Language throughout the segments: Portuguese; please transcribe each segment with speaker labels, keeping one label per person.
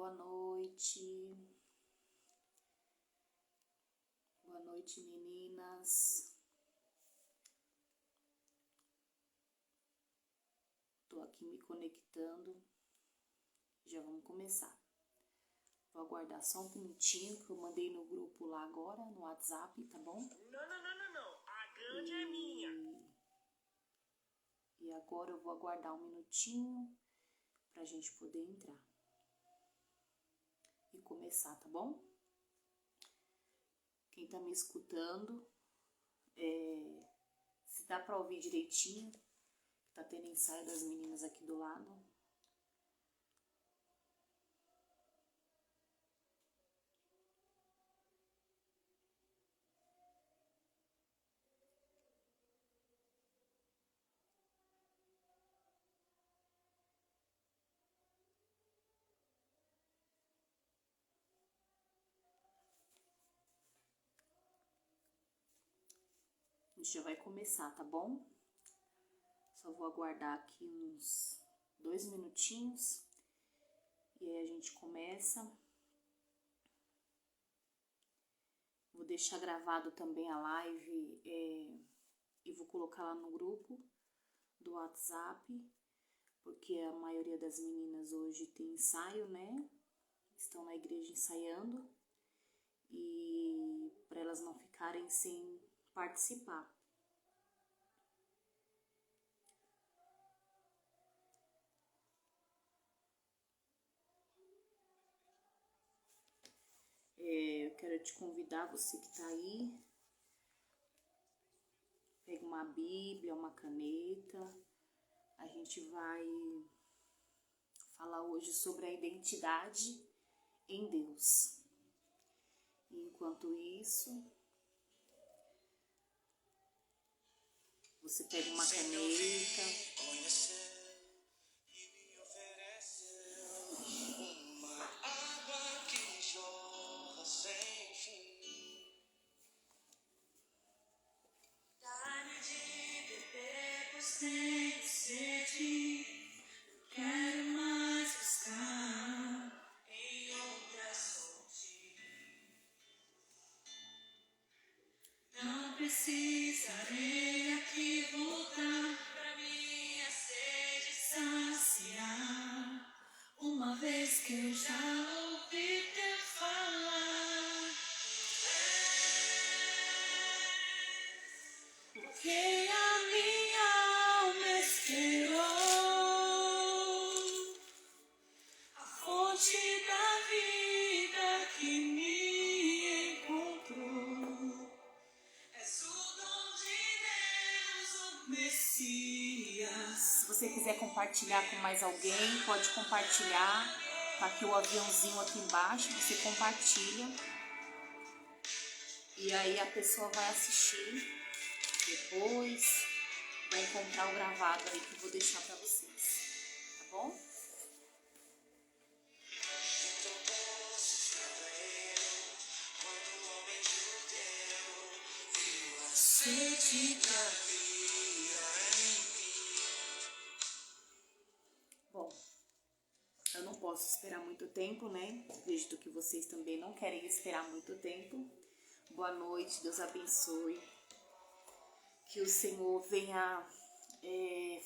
Speaker 1: Boa noite. Boa noite, meninas. Tô aqui me conectando. Já vamos começar. Vou aguardar só um minutinho que eu mandei no grupo lá agora, no WhatsApp, tá bom?
Speaker 2: Não. A grande é minha.
Speaker 1: E agora eu vou aguardar um minutinho pra gente poder entrar e começar, tá bom? Quem tá me escutando, se dá pra ouvir direitinho, tá tendo ensaio das meninas aqui do lado. A gente já vai começar, tá bom? Só vou aguardar aqui uns 2 minutinhos e aí a gente começa. Vou deixar gravado também a live e vou colocar lá no grupo do WhatsApp, porque a maioria das meninas hoje tem ensaio, né? Estão na igreja ensaiando e para elas não ficarem sem participar. Eu quero te convidar, você que tá aí, pega uma Bíblia, uma caneta. A gente vai falar hoje sobre a identidade em Deus. E enquanto isso, você pega uma caneta.
Speaker 2: Sem sede, quero mais buscar em outra fonte. Não precisarei aqui voltar pra minha sede saciar, uma vez que eu já ouvi teu falar. Porque a minha alma esperou a fonte da vida que me encontrou. És o dom de Deus, o Messias.
Speaker 1: Se você quiser compartilhar com mais alguém, pode compartilhar. Tá aqui o aviãozinho aqui embaixo, você compartilha. E aí a pessoa vai assistir depois, vai encontrar o gravado aí que eu vou deixar pra vocês, tá bom?
Speaker 2: Sede da vida em
Speaker 1: Bom, eu não posso esperar muito tempo, né? Acredito que vocês também não querem esperar muito tempo. Boa noite, Deus abençoe. Que o Senhor venha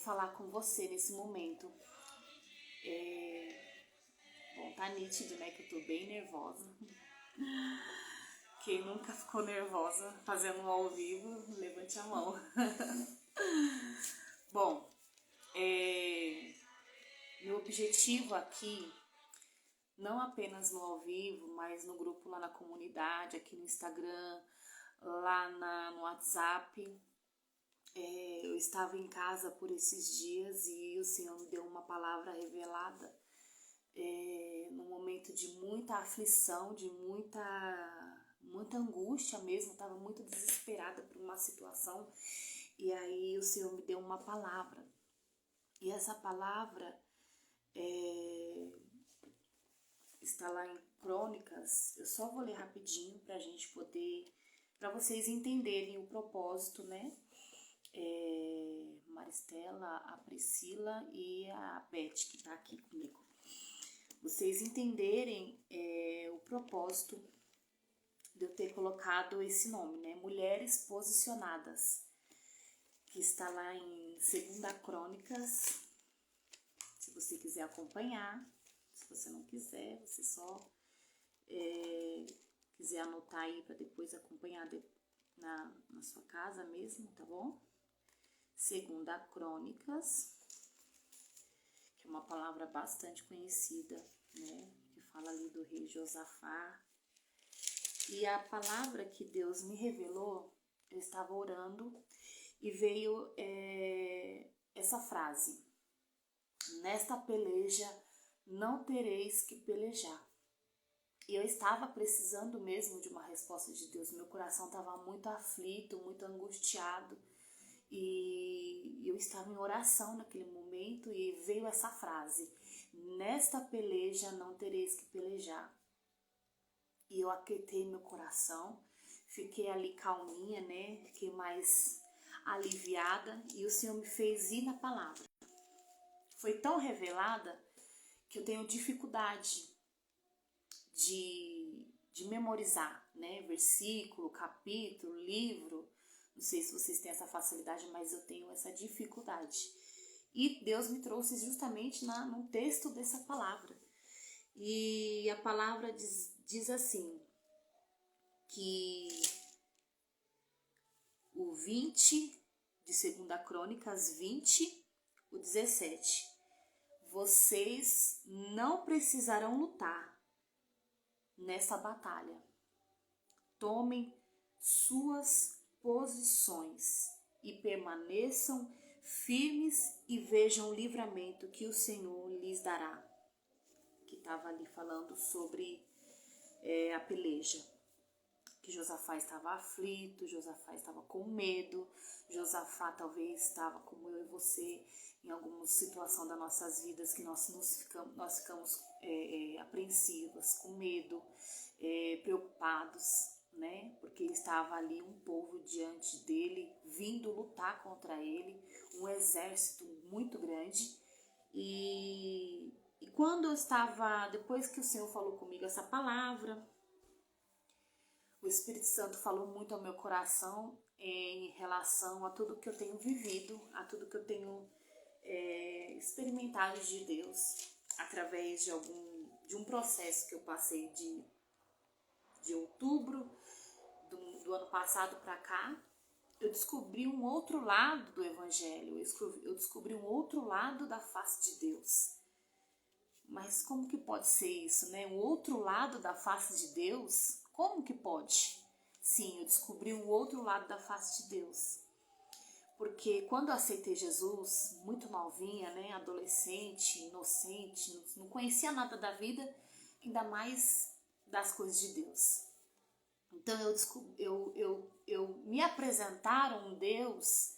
Speaker 1: falar com você nesse momento. Bom, tá nítido, né? Que eu tô bem nervosa. Quem nunca ficou nervosa fazendo um ao vivo, levante a mão. Bom, meu objetivo aqui, não apenas no ao vivo, mas no grupo lá na comunidade, aqui no Instagram, lá no WhatsApp. Eu estava em casa por esses dias e o Senhor me deu uma palavra revelada num momento de muita aflição, de muita angústia mesmo. Eu estava muito desesperada por uma situação e aí o Senhor me deu uma palavra. E essa palavra está lá em Crônicas. Eu só vou ler rapidinho para a gente poder, para vocês entenderem o propósito, né? Maristela, a Priscila e a Beth, que tá aqui comigo. vocês entenderem o propósito de eu ter colocado esse nome, né? Mulheres Posicionadas, que está lá em 2 Crônicas, se você quiser acompanhar. Se você não quiser, você só quiser anotar aí para depois acompanhar na sua casa mesmo, tá bom? 2 Crônicas, que é uma palavra bastante conhecida, né? Que fala ali do rei Josafá. E a palavra que Deus me revelou, eu estava orando e veio essa frase: nesta peleja não tereis que pelejar. E eu estava precisando mesmo de uma resposta de Deus. Meu coração estava muito aflito, muito angustiado. E eu estava em oração naquele momento e veio essa frase: nesta peleja não tereis que pelejar. E eu aquietei meu coração, fiquei ali calminha, né? Fiquei mais aliviada e o Senhor me fez ir na palavra. Foi tão revelada que eu tenho dificuldade de memorizar, né? Versículo, capítulo, livro. Não sei se vocês têm essa facilidade, mas eu tenho essa dificuldade. E Deus me trouxe justamente no texto dessa palavra. E a palavra diz assim, que o 20 de 2 Crônicas 20, o 17. Vocês não precisarão lutar nessa batalha. Tomem suas posições e permaneçam firmes e vejam o livramento que o Senhor lhes dará. Que estava ali falando sobre a peleja. Que Josafá estava aflito, Josafá estava com medo, Josafá talvez estava como eu e você em alguma situação das nossas vidas que nós ficamos apreensivas, com medo, preocupados, né? Porque estava ali um povo diante dele, vindo lutar contra ele, um exército muito grande. E quando eu estava, depois que o Senhor falou comigo essa palavra, o Espírito Santo falou muito ao meu coração em relação a tudo que eu tenho vivido, a tudo que eu tenho experimentado de Deus, através de um processo que eu passei de outubro do ano passado para cá. Eu descobri um outro lado do Evangelho, eu descobri um outro lado da face de Deus. Mas como que pode ser isso, né? Um outro lado da face de Deus? Como que pode? Sim, eu descobri um outro lado da face de Deus. Porque quando eu aceitei Jesus, muito novinha, né? Adolescente, inocente, não conhecia nada da vida, ainda mais das coisas de Deus. Então eu me apresentaram um Deus,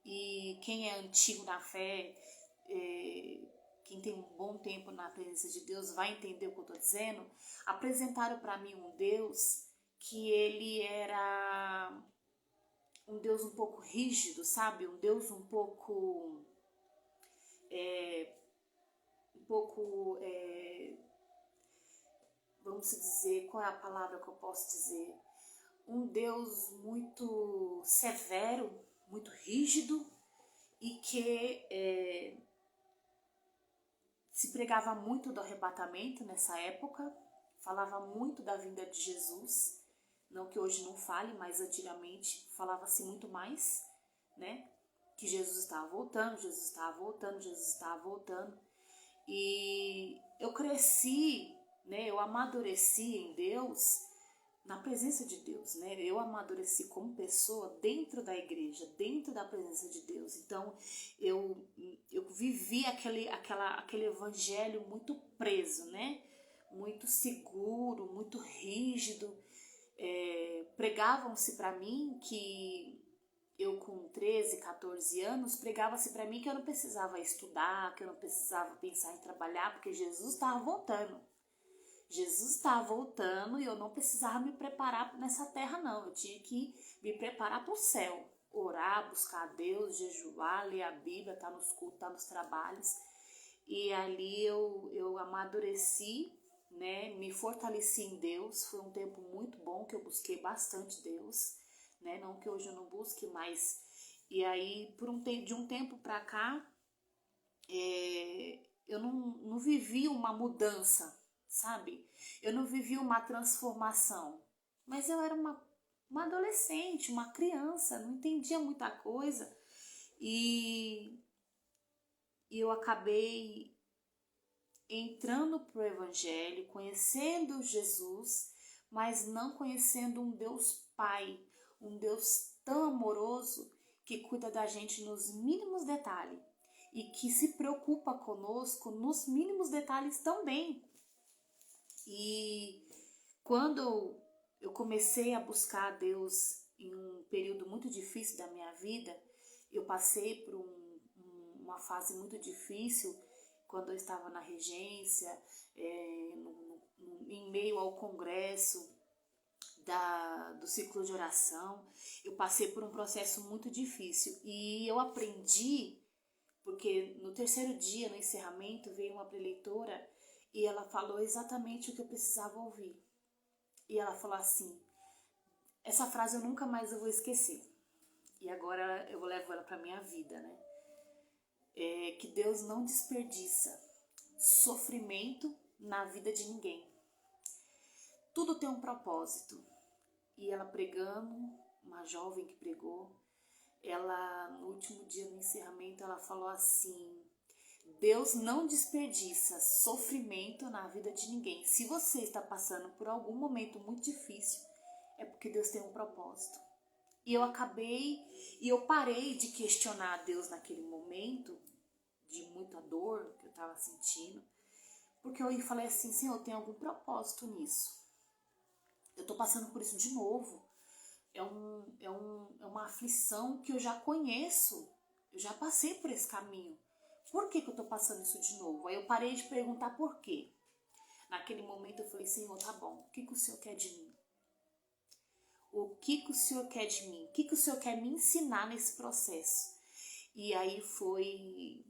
Speaker 1: e quem é antigo na fé, quem tem um bom tempo na presença de Deus vai entender o que eu estou dizendo. Apresentaram para mim um Deus que ele era um Deus um pouco rígido, sabe? Um Deus um pouco vamos dizer, qual é a palavra que eu posso dizer? Um Deus muito severo, muito rígido, e que se pregava muito do arrebatamento nessa época, falava muito da vinda de Jesus, não que hoje não fale, mas antigamente falava-se muito mais, né? Que Jesus estava voltando, Jesus estava voltando, Jesus estava voltando. E eu cresci, né? Eu amadureci em Deus, na presença de Deus, né? Eu amadureci como pessoa dentro da igreja, dentro da presença de Deus. Então eu vivi aquele evangelho muito preso, né? Muito seguro, muito rígido. Pregavam-se para mim que eu com 13, 14 anos, pregava-se para mim que eu não precisava estudar, que eu não precisava pensar em trabalhar, porque Jesus estava voltando. Jesus estava voltando e eu não precisava me preparar nessa terra, não. Eu tinha que me preparar para o céu. Orar, buscar a Deus, jejuar, ler a Bíblia, estar nos cultos, estar nos trabalhos. E ali eu amadureci, né? Me fortaleci em Deus. Foi um tempo muito bom que eu busquei bastante Deus, né? Não que hoje eu não busque, mas... E aí, de um tempo pra cá, eu não vivi uma mudança, sabe? Eu não vivi uma transformação. Mas eu era uma adolescente, uma criança, não entendia muita coisa. E eu acabei entrando para o Evangelho, conhecendo Jesus, mas não conhecendo um Deus Pai, um Deus tão amoroso que cuida da gente nos mínimos detalhes e que se preocupa conosco nos mínimos detalhes também. E quando eu comecei a buscar a Deus em um período muito difícil da minha vida, eu passei por uma fase muito difícil quando eu estava na regência, em meio ao congresso do ciclo de oração. Eu passei por um processo muito difícil e eu aprendi, porque no terceiro dia, no encerramento, veio uma preleitora e ela falou exatamente o que eu precisava ouvir. E ela falou assim, essa frase eu nunca mais vou esquecer. E agora eu levo ela para minha vida, né? Que Deus não desperdiça sofrimento na vida de ninguém. Tudo tem um propósito. E ela pregando, uma jovem que pregou, ela no último dia do encerramento, ela falou assim, Deus não desperdiça sofrimento na vida de ninguém. Se você está passando por algum momento muito difícil, é porque Deus tem um propósito. E eu parei de questionar Deus naquele momento, de muita dor que eu estava sentindo, porque eu falei assim, Senhor, tem algum propósito nisso. Eu estou passando por isso de novo. É uma aflição que eu já conheço, eu já passei por esse caminho. Por que eu estou passando isso de novo? Aí eu parei de perguntar por quê. Naquele momento eu falei, Senhor, tá bom, o que o Senhor quer de mim? O que o Senhor quer de mim? O que o Senhor quer me ensinar nesse processo? E aí foi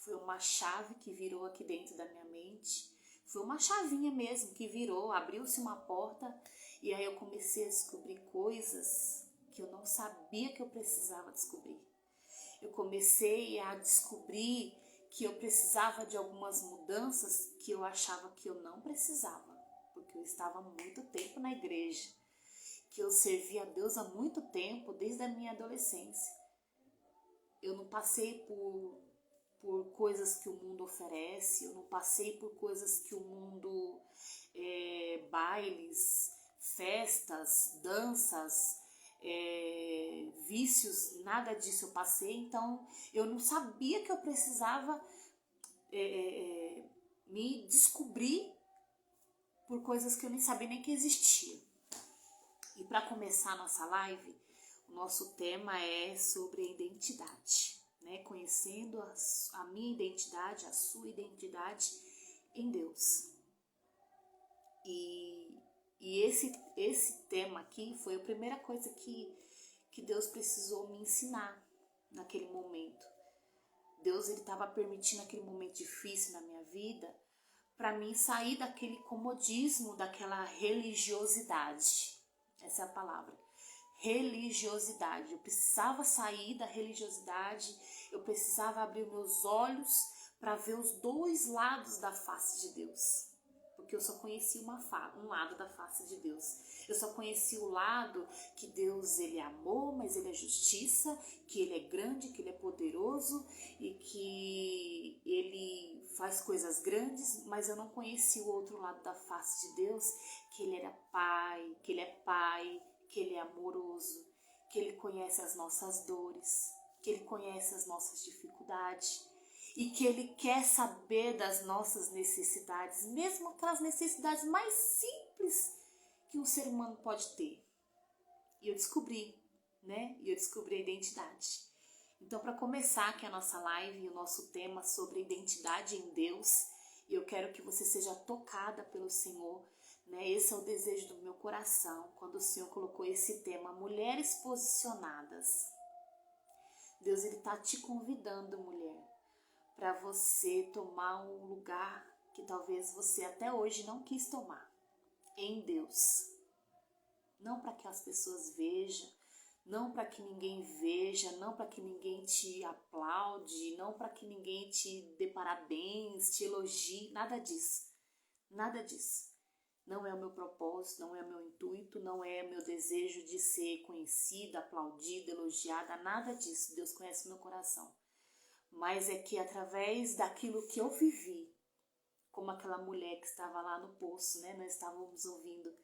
Speaker 1: uma chave que virou aqui dentro da minha mente. Foi uma chavinha mesmo que virou, abriu-se uma porta e aí eu comecei a descobrir coisas que eu não sabia que eu precisava descobrir. Eu comecei a descobrir que eu precisava de algumas mudanças que eu achava que eu não precisava, porque eu estava há muito tempo na igreja, que eu servia a Deus há muito tempo, desde a minha adolescência. Eu não passei por coisas que o mundo oferece, eu não passei por coisas que o mundo, bailes, festas, danças, vícios, nada disso eu passei. Então eu não sabia que eu precisava me descobrir por coisas que eu nem sabia nem que existia. E para começar a nossa live, o nosso tema é sobre a identidade, né? Conhecendo a minha identidade, a sua identidade em Deus. E esse tema aqui foi a primeira coisa que Deus precisou me ensinar naquele momento. Deus estava permitindo aquele momento difícil na minha vida para mim sair daquele comodismo, daquela religiosidade. Essa é a palavra. Religiosidade. Eu precisava sair da religiosidade, eu precisava abrir meus olhos para ver os dois lados da face de Deus. Porque eu só conhecia um lado da face de Deus. Eu só conhecia o lado que Deus, ele é amor, mas ele é justiça, que ele é grande, que ele é poderoso e que ele faz coisas grandes, mas eu não conhecia o outro lado da face de Deus, que ele era pai, que ele é pai, que ele é amoroso, que ele conhece as nossas dores, que ele conhece as nossas dificuldades e que ele quer saber das nossas necessidades, mesmo aquelas necessidades mais simples que um ser humano pode ter. E eu descobri, né? E eu descobri a identidade. Então, para começar aqui a nossa live, o nosso tema sobre identidade em Deus, eu quero que você seja tocada pelo Senhor, né? Esse é o desejo do meu coração, quando o Senhor colocou esse tema, mulheres posicionadas. Deus, ele está te convidando, mulher, para para você tomar um lugar que talvez você até hoje não quis tomar, em Deus. Não para que as pessoas vejam, não para que ninguém veja, não para que ninguém te aplaude, não para que ninguém te dê parabéns, te elogie, nada disso. Nada disso. Não é o meu propósito, não é o meu intuito, não é o meu desejo de ser conhecida, aplaudida, elogiada, nada disso. Deus conhece o meu coração. Mas é que através daquilo que eu vivi, como aquela mulher que estava lá no poço, né? Nós estávamos ouvindo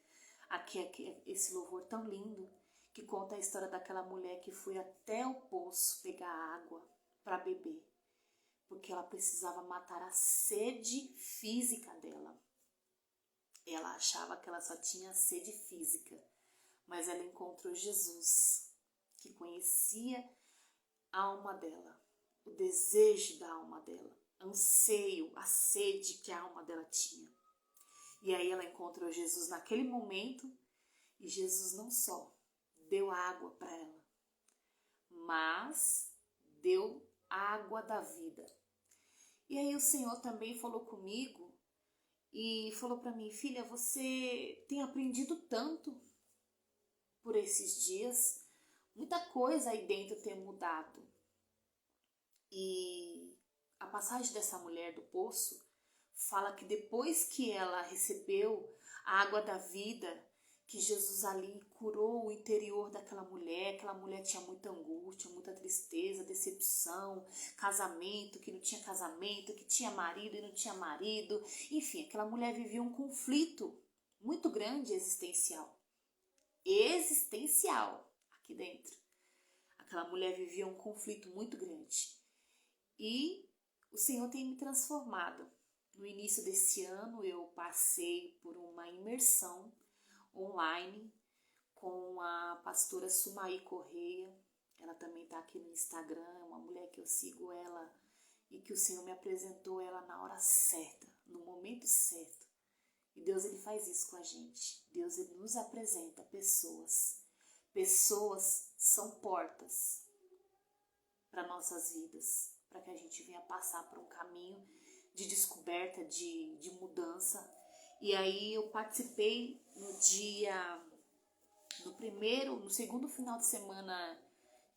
Speaker 1: aqui esse louvor tão lindo, que conta a história daquela mulher que foi até o poço pegar água para beber, porque ela precisava matar a sede física dela. Ela achava que ela só tinha sede física, mas ela encontrou Jesus, que conhecia a alma dela, o desejo da alma dela, anseio, a sede que a alma dela tinha. E aí ela encontrou Jesus naquele momento, e Jesus não só deu água para ela, mas deu água da vida. E aí o Senhor também falou comigo e falou para mim: filha, você tem aprendido tanto por esses dias, muita coisa aí dentro tem mudado. E a passagem dessa mulher do poço fala que depois que ela recebeu a água da vida, que Jesus ali curou o interior daquela mulher. Aquela mulher tinha muita angústia, muita tristeza, decepção, casamento que não tinha casamento, que tinha marido e não tinha marido. Enfim, aquela mulher vivia um conflito muito grande existencial. Aqui dentro. Aquela mulher vivia um conflito muito grande. E o Senhor tem me transformado. No início desse ano eu passei por uma imersão online com a pastora Sumaí Correia. Ela também está aqui no Instagram, é uma mulher que eu sigo ela e que o Senhor me apresentou ela na hora certa, no momento certo. E Deus, ele faz isso com a gente. Deus, ele nos apresenta pessoas. Pessoas são portas para nossas vidas, para que a gente venha passar por um caminho de descoberta, de mudança. E aí eu participei no segundo final de semana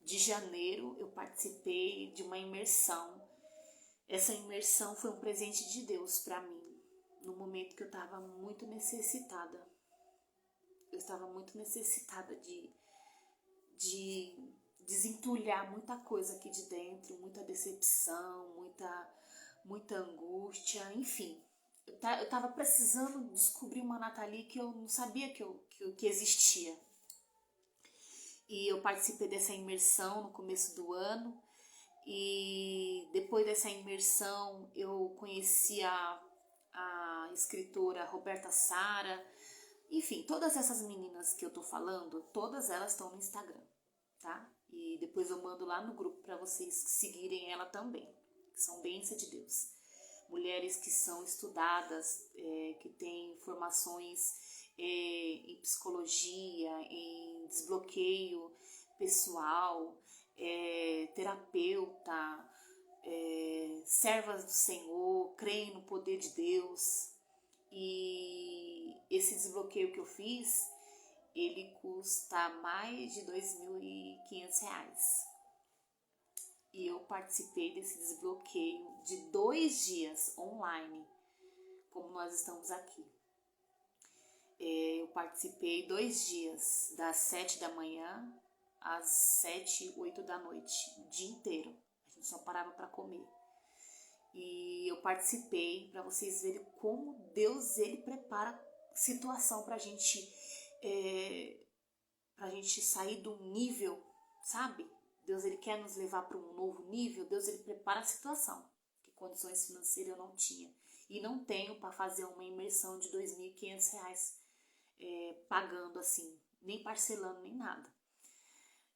Speaker 1: de janeiro, eu participei de uma imersão. Essa imersão foi um presente de Deus para mim, no momento que eu estava muito necessitada. Eu estava muito necessitada de desentulhar muita coisa aqui de dentro, muita decepção, muita angústia, enfim. Eu estava precisando descobrir uma Nathalie que eu não sabia que existia. E eu participei dessa imersão no começo do ano. E depois dessa imersão eu conheci a escritora Roberta Sara. Enfim, todas essas meninas que eu tô falando, todas elas estão no Instagram, tá? E depois eu mando lá no grupo para vocês seguirem ela também, que são bênção de Deus. Mulheres que são estudadas, que têm formações em psicologia, em desbloqueio pessoal, terapeuta, servas do Senhor, creem no poder de Deus. E esse desbloqueio que eu fiz, ele custa mais de R$2.500. E eu participei desse desbloqueio de 2 dias online, como nós estamos aqui. Eu participei 2 dias, das 7 da manhã às 7, 8 da noite, o dia inteiro. A gente só parava para comer. E eu participei para vocês verem como Deus, ele prepara situação para a gente sair de um nível, sabe? Deus, ele quer nos levar para um novo nível. Deus, ele prepara a situação, que condições financeiras eu não tinha e não tenho para fazer uma imersão de R$2.500 pagando assim, nem parcelando, nem nada.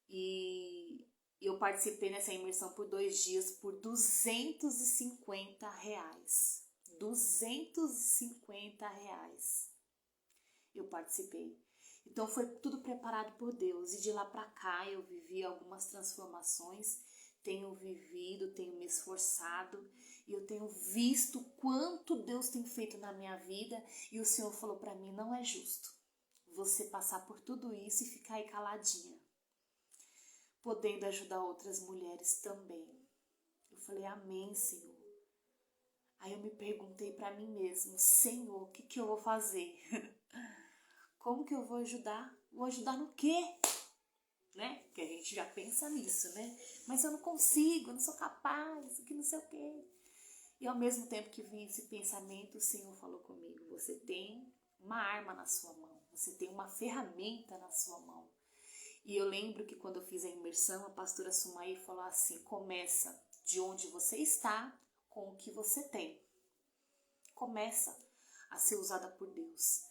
Speaker 1: E eu participei nessa imersão por 2 dias por R$250. R$250 eu participei. Então foi tudo preparado por Deus. E de lá para cá eu vivi algumas transformações. Tenho vivido, tenho me esforçado. E eu tenho visto quanto Deus tem feito na minha vida. E o Senhor falou para mim, não é justo você passar por tudo isso e ficar aí caladinha, podendo ajudar outras mulheres também. Eu falei, amém, Senhor. Aí eu me perguntei para mim mesmo, Senhor, o que eu vou fazer? Como que eu vou ajudar? Vou ajudar no quê? Né? Porque a gente já pensa nisso, né? Mas eu não consigo, eu não sou capaz, que não sei o quê. E ao mesmo tempo que vinha esse pensamento, o Senhor falou comigo, você tem uma arma na sua mão, você tem uma ferramenta na sua mão. E eu lembro que quando eu fiz a imersão, a pastora Sumaí falou assim, começa de onde você está com o que você tem. Começa a ser usada por Deus.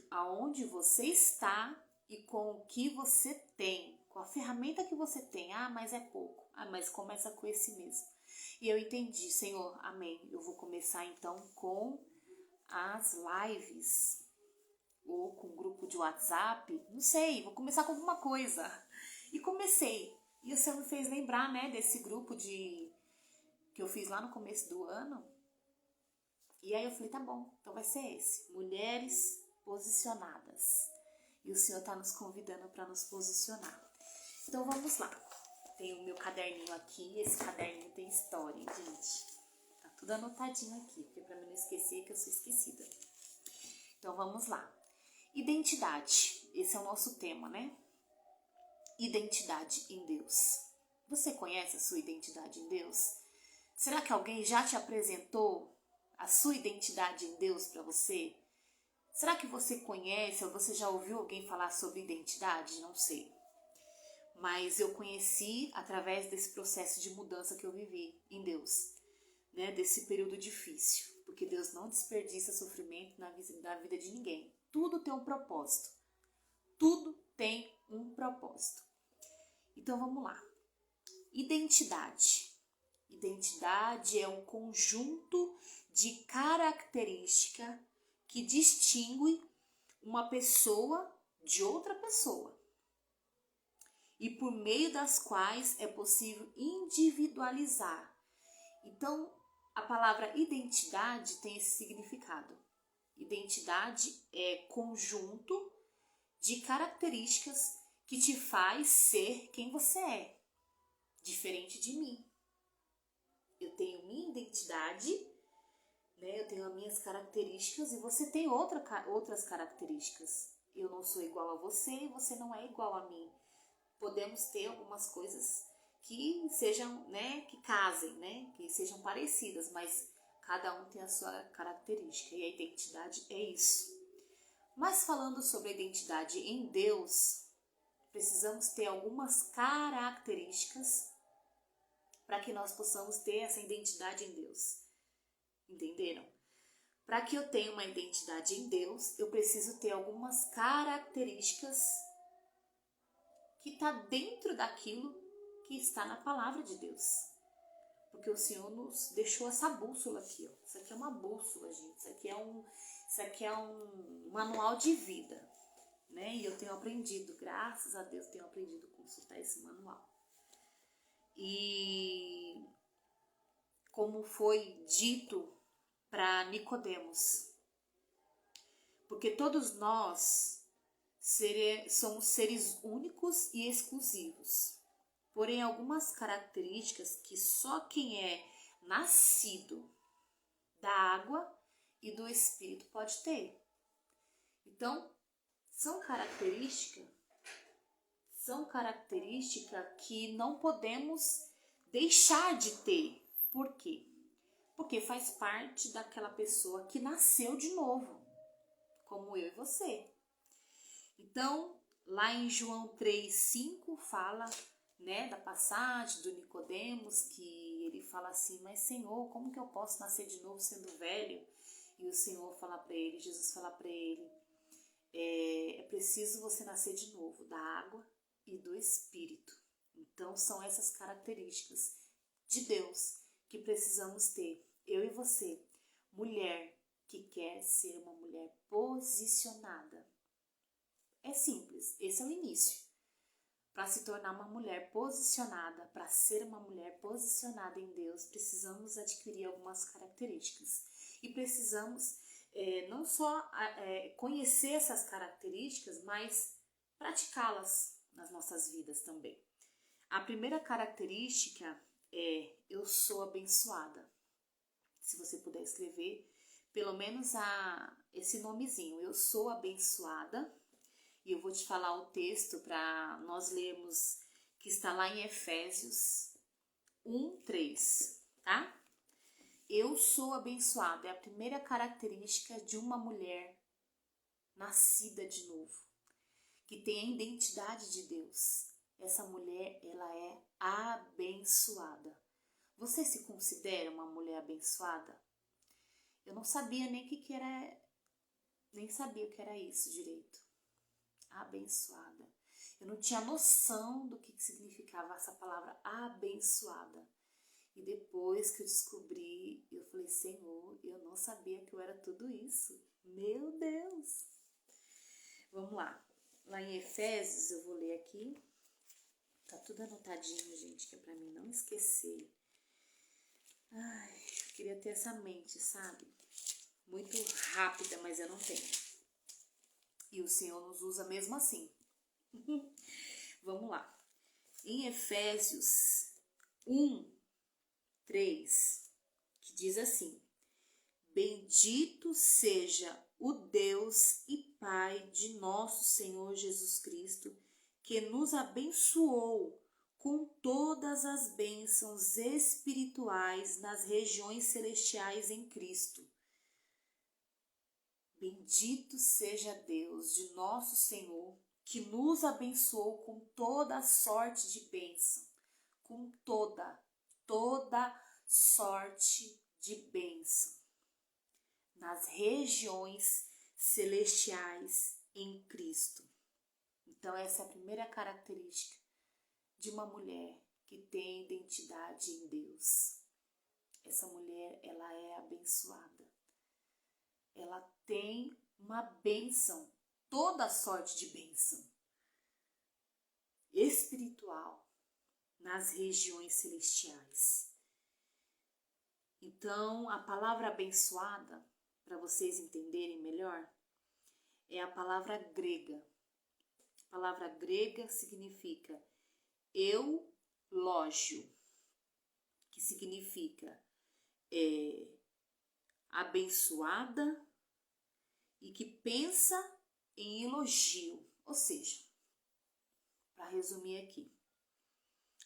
Speaker 1: Aonde você está e com o que você tem. Com a ferramenta que você tem. Ah, mas é pouco. Ah, mas começa com esse mesmo. E eu entendi, Senhor, amém. Eu vou começar então com as lives. Ou com um grupo de WhatsApp. Não sei, vou começar com alguma coisa. E comecei. E o Senhor me fez lembrar, né, desse grupo que eu fiz lá no começo do ano. E aí eu falei, tá bom, então vai ser esse. Mulheres posicionadas. E o Senhor está nos convidando para nos posicionar. Então vamos lá. Tem o meu caderninho aqui. Esse caderninho tem história, hein, gente? Tá tudo anotadinho aqui, porque para mim não esquecer que eu sou esquecida. Então vamos lá. Identidade. Esse é o nosso tema, né? Identidade em Deus. Você conhece a sua identidade em Deus? Será que alguém já te apresentou a sua identidade em Deus para você? Será que você conhece ou você já ouviu alguém falar sobre identidade? Não sei. Mas eu conheci através desse processo de mudança que eu vivi em Deus, né? Desse período difícil. Porque Deus não desperdiça sofrimento na vida de ninguém. Tudo tem um propósito. Tudo tem um propósito. Então vamos lá. Identidade. Identidade é um conjunto de características que distingue uma pessoa de outra pessoa e por meio das quais é possível individualizar. Então, a palavra identidade tem esse significado. Identidade é conjunto de características que te faz ser quem você é, diferente de mim. Eu tenho minha identidade, né? Eu tenho as minhas características e você tem outras características. Eu não sou igual a você e você não é igual a mim. Podemos ter algumas coisas que sejam, né, que casem, né, que sejam parecidas, mas cada um tem a sua característica e a identidade é isso. Mas falando sobre a identidade em Deus, precisamos ter algumas características para que nós possamos ter essa identidade em Deus. Entenderam? Para que eu tenha uma identidade em Deus, eu preciso ter algumas características que está dentro daquilo que está na palavra de Deus. Porque o Senhor nos deixou essa bússola aqui, ó. Isso aqui é uma bússola, gente. Isso aqui é um manual de vida, né? E eu tenho aprendido, graças a Deus, tenho aprendido a consultar esse manual. E como foi dito para Nicodemos, porque todos nós somos seres únicos e exclusivos. Porém, algumas características que só quem é nascido da água e do Espírito pode ter. Então, são características que não podemos deixar de ter. Por quê? Porque faz parte daquela pessoa que nasceu de novo, como eu e você. Então, lá em João 3,5 fala, né, da passagem do Nicodemos, que ele fala assim, mas Senhor, como que eu posso nascer de novo sendo velho? E o Senhor fala para ele, Jesus fala para ele, é preciso você nascer de novo, da água e do Espírito. Então, são essas características de Deus que precisamos ter, eu e você, mulher que quer ser uma mulher posicionada. É simples, esse é o início. Para se tornar uma mulher posicionada, para ser uma mulher posicionada em Deus, precisamos adquirir algumas características. E precisamos não só conhecer essas características, mas praticá-las nas nossas vidas também. A primeira característica é: eu sou abençoada. Se você puder escrever pelo menos esse nomezinho, eu sou abençoada. E eu vou te falar o texto para nós lermos, que está lá em Efésios 1:3, tá? Eu sou abençoada, é a primeira característica de uma mulher nascida de novo, que tem a identidade de Deus. Essa mulher, ela é abençoada. Você se considera uma mulher abençoada? Eu não sabia nem nem sabia o que era isso direito. Abençoada. Eu não tinha noção do que significava essa palavra abençoada. E depois que eu descobri, eu falei: Senhor, eu não sabia que eu era tudo isso. Meu Deus! Vamos lá. Lá em Efésios, eu vou ler aqui. Tá tudo anotadinho, gente, que é pra mim não esquecer. Ai, eu queria ter essa mente, sabe? Muito rápida, mas eu não tenho. E o Senhor nos usa mesmo assim. Vamos lá. Em Efésios 1:3, que diz assim: Bendito seja o Deus e Pai de nosso Senhor Jesus Cristo, que nos abençoou com todas as bênçãos espirituais nas regiões celestiais em Cristo. Bendito seja Deus de nosso Senhor, que nos abençoou com toda sorte de bênção, com toda sorte de bênção, nas regiões celestiais em Cristo. Então essa é a primeira característica de uma mulher que tem identidade em Deus. Essa mulher, ela é abençoada. Ela tem uma bênção, toda sorte de bênção espiritual nas regiões celestiais. Então, a palavra abençoada, para vocês entenderem melhor, é a palavra grega. A palavra grega significa eulógio, que significa abençoada e que pensa em elogio. Ou seja, para resumir aqui,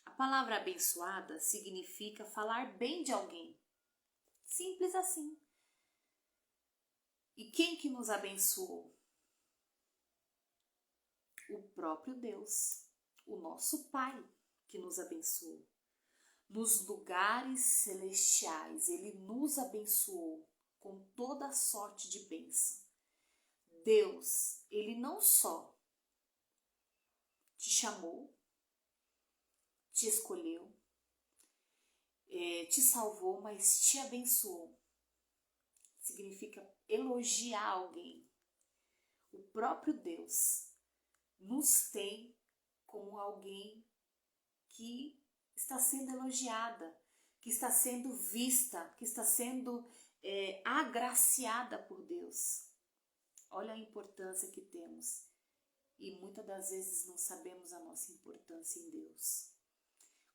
Speaker 1: a palavra abençoada significa falar bem de alguém. Simples assim. E quem que nos abençoou? O próprio Deus, o nosso Pai, que nos abençoou. Nos lugares celestiais, Ele nos abençoou com toda sorte de bênção. Deus, Ele não só te chamou, te escolheu, te salvou, mas te abençoou. Significa elogiar alguém. O próprio Deus nos tem como alguém que está sendo elogiada, que está sendo vista, que está sendo agraciada por Deus. Olha a importância que temos. E muitas das vezes não sabemos a nossa importância em Deus.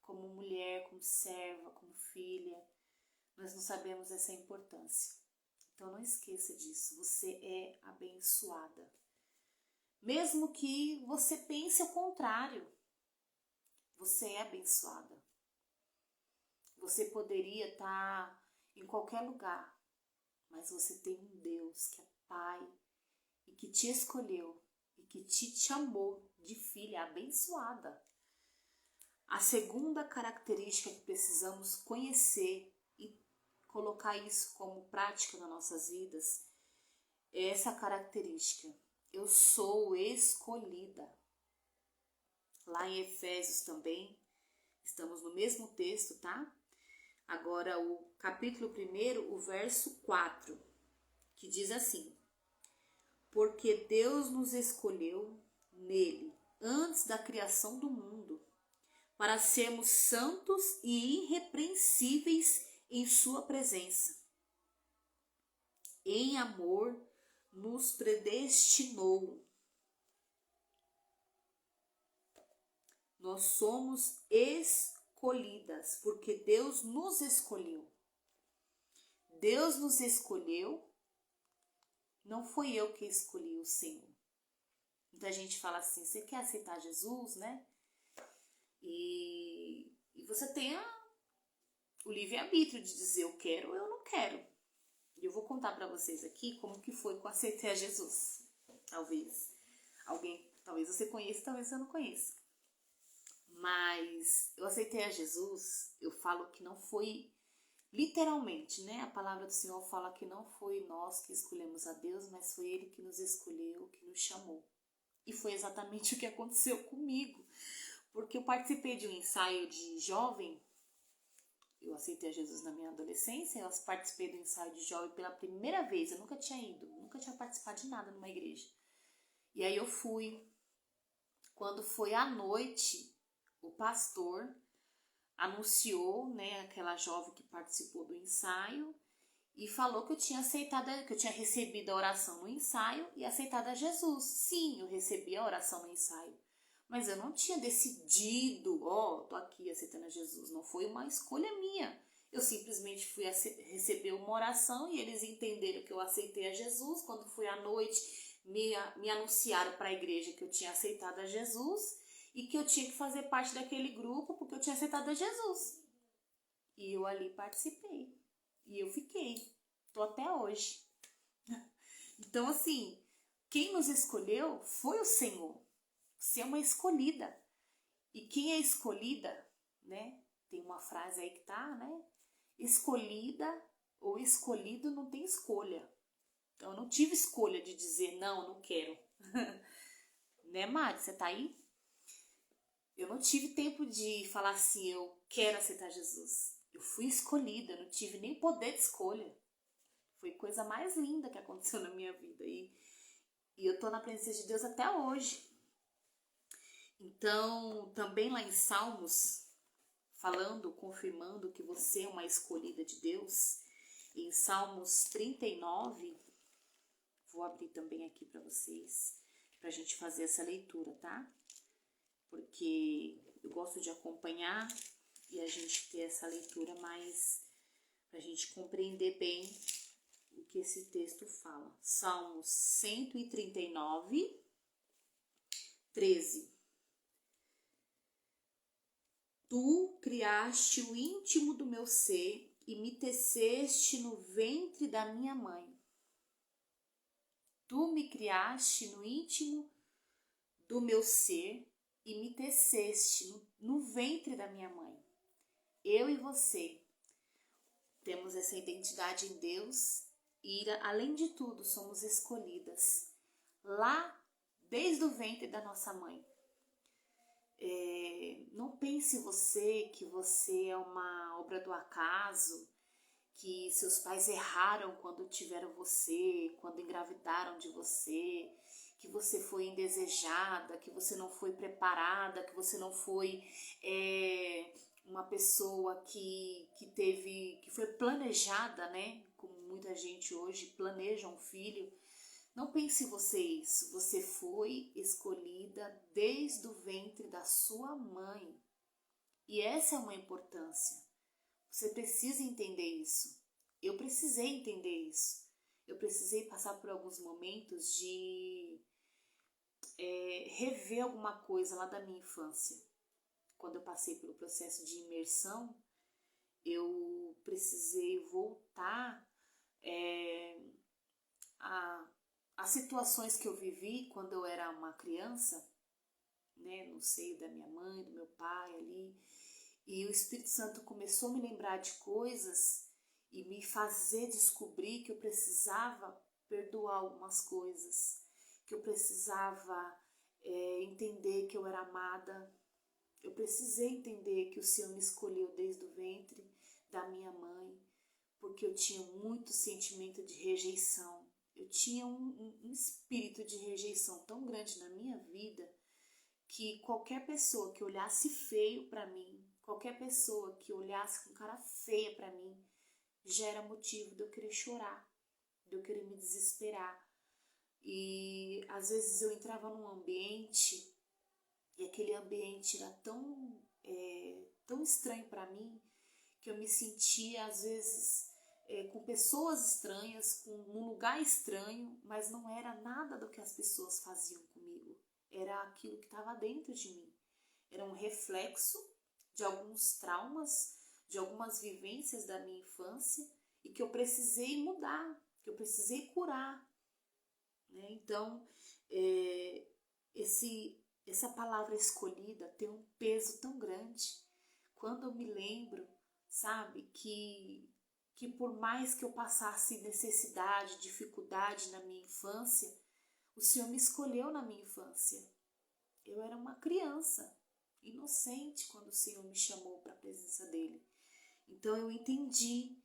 Speaker 1: Como mulher, como serva, como filha, nós não sabemos essa importância. Então não esqueça disso, você é abençoada. Mesmo que você pense o contrário, você é abençoada. Você poderia estar em qualquer lugar, mas você tem um Deus que é Pai e que te escolheu e que te chamou de filha abençoada. A segunda característica que precisamos conhecer e colocar isso como prática nas nossas vidas é essa característica. Eu sou escolhida. Lá em Efésios também, estamos no mesmo texto, tá? Agora o capítulo 1, o verso 4, que diz assim: Porque Deus nos escolheu nele, antes da criação do mundo, para sermos santos e irrepreensíveis em sua presença. Em amor, nos predestinou. Nós somos escolhidas, porque Deus nos escolheu. Deus nos escolheu, não foi eu que escolhi o Senhor. Muita gente fala assim, você quer aceitar Jesus, né? E você tem o livre-arbítrio de dizer eu quero ou eu não quero. E eu vou contar para vocês aqui como que foi que eu aceitei a Jesus. Talvez você conheça, talvez você não conheça. Mas eu aceitei a Jesus, eu falo que não foi literalmente, né? A palavra do Senhor fala que não foi nós que escolhemos a Deus, mas foi Ele que nos escolheu, que nos chamou. E foi exatamente o que aconteceu comigo. Porque eu participei de um ensaio de jovem, eu aceitei a Jesus na minha adolescência, eu participei do ensaio de jovem pela primeira vez, eu nunca tinha ido, nunca tinha participado de nada numa igreja. E aí eu fui. Quando foi à noite, o pastor anunciou, né, aquela jovem que participou do ensaio e falou que eu tinha recebido a oração no ensaio e aceitado a Jesus. Sim, eu recebi a oração no ensaio, mas eu não tinha decidido, tô aqui aceitando a Jesus, não foi uma escolha minha. Eu simplesmente fui receber uma oração e eles entenderam que eu aceitei a Jesus. Quando foi à noite, me anunciaram para a igreja que eu tinha aceitado a Jesus e que eu tinha que fazer parte daquele grupo porque eu tinha aceitado a Jesus. E eu ali participei. E eu fiquei. Tô até hoje. Então, assim, quem nos escolheu foi o Senhor. Você é uma escolhida. E quem é escolhida, né? Tem uma frase aí que tá, né? Escolhida ou escolhido não tem escolha. Então, eu não tive escolha de dizer, não, eu não quero. Né, Mari? Você tá aí? Eu não tive tempo de falar assim, eu quero aceitar Jesus. Eu fui escolhida, eu não tive nem poder de escolha. Foi a coisa mais linda que aconteceu na minha vida. E eu tô na presença de Deus até hoje. Então, também lá em Salmos, confirmando que você é uma escolhida de Deus, em Salmos 39, vou abrir também aqui para vocês, pra gente fazer essa leitura, tá? Porque eu gosto de acompanhar e a gente ter essa leitura mais pra gente compreender bem o que esse texto fala. Salmos 139, 13. Tu criaste o íntimo do meu ser e me teceste no ventre da minha mãe. Tu me criaste no íntimo do meu ser e me teceste no ventre da minha mãe. Eu e você temos essa identidade em Deus e, além de tudo, somos escolhidas lá desde o ventre da nossa mãe. Não pense que você é uma obra do acaso, que seus pais erraram quando tiveram você, quando engravidaram de você, que você foi indesejada, que você não foi preparada, que você não foi uma pessoa que foi planejada, né? Como muita gente hoje planeja um filho. Não pense isso, você foi escolhida desde o ventre da sua mãe. E essa é uma importância. Você precisa entender isso. Eu precisei entender isso. Eu precisei passar por alguns momentos de rever alguma coisa lá da minha infância. Quando eu passei pelo processo de imersão, eu precisei voltar a situações que eu vivi quando eu era uma criança, né, no seio da minha mãe, do meu pai ali, e o Espírito Santo começou a me lembrar de coisas e me fazer descobrir que eu precisava perdoar algumas coisas, que eu precisava entender que eu era amada. Eu precisei entender que o Senhor me escolheu desde o ventre da minha mãe, porque eu tinha muito sentimento de rejeição. Eu tinha um espírito de rejeição tão grande na minha vida que qualquer pessoa que olhasse feio para mim, qualquer pessoa que olhasse com cara feia para mim, já era motivo de eu querer chorar, de eu querer me desesperar. E às vezes eu entrava num ambiente e aquele ambiente era tão estranho para mim que eu me sentia às vezes com pessoas estranhas, num lugar estranho, mas não era nada do que as pessoas faziam comigo. Era aquilo que estava dentro de mim. Era um reflexo de alguns traumas, de algumas vivências da minha infância e que eu precisei mudar, que eu precisei curar. Né? Então, essa palavra escolhida tem um peso tão grande. Quando eu me lembro, sabe, que por mais que eu passasse necessidade, dificuldade na minha infância, o Senhor me escolheu na minha infância. Eu era uma criança, inocente, quando o Senhor me chamou para a presença dele. Então eu entendi,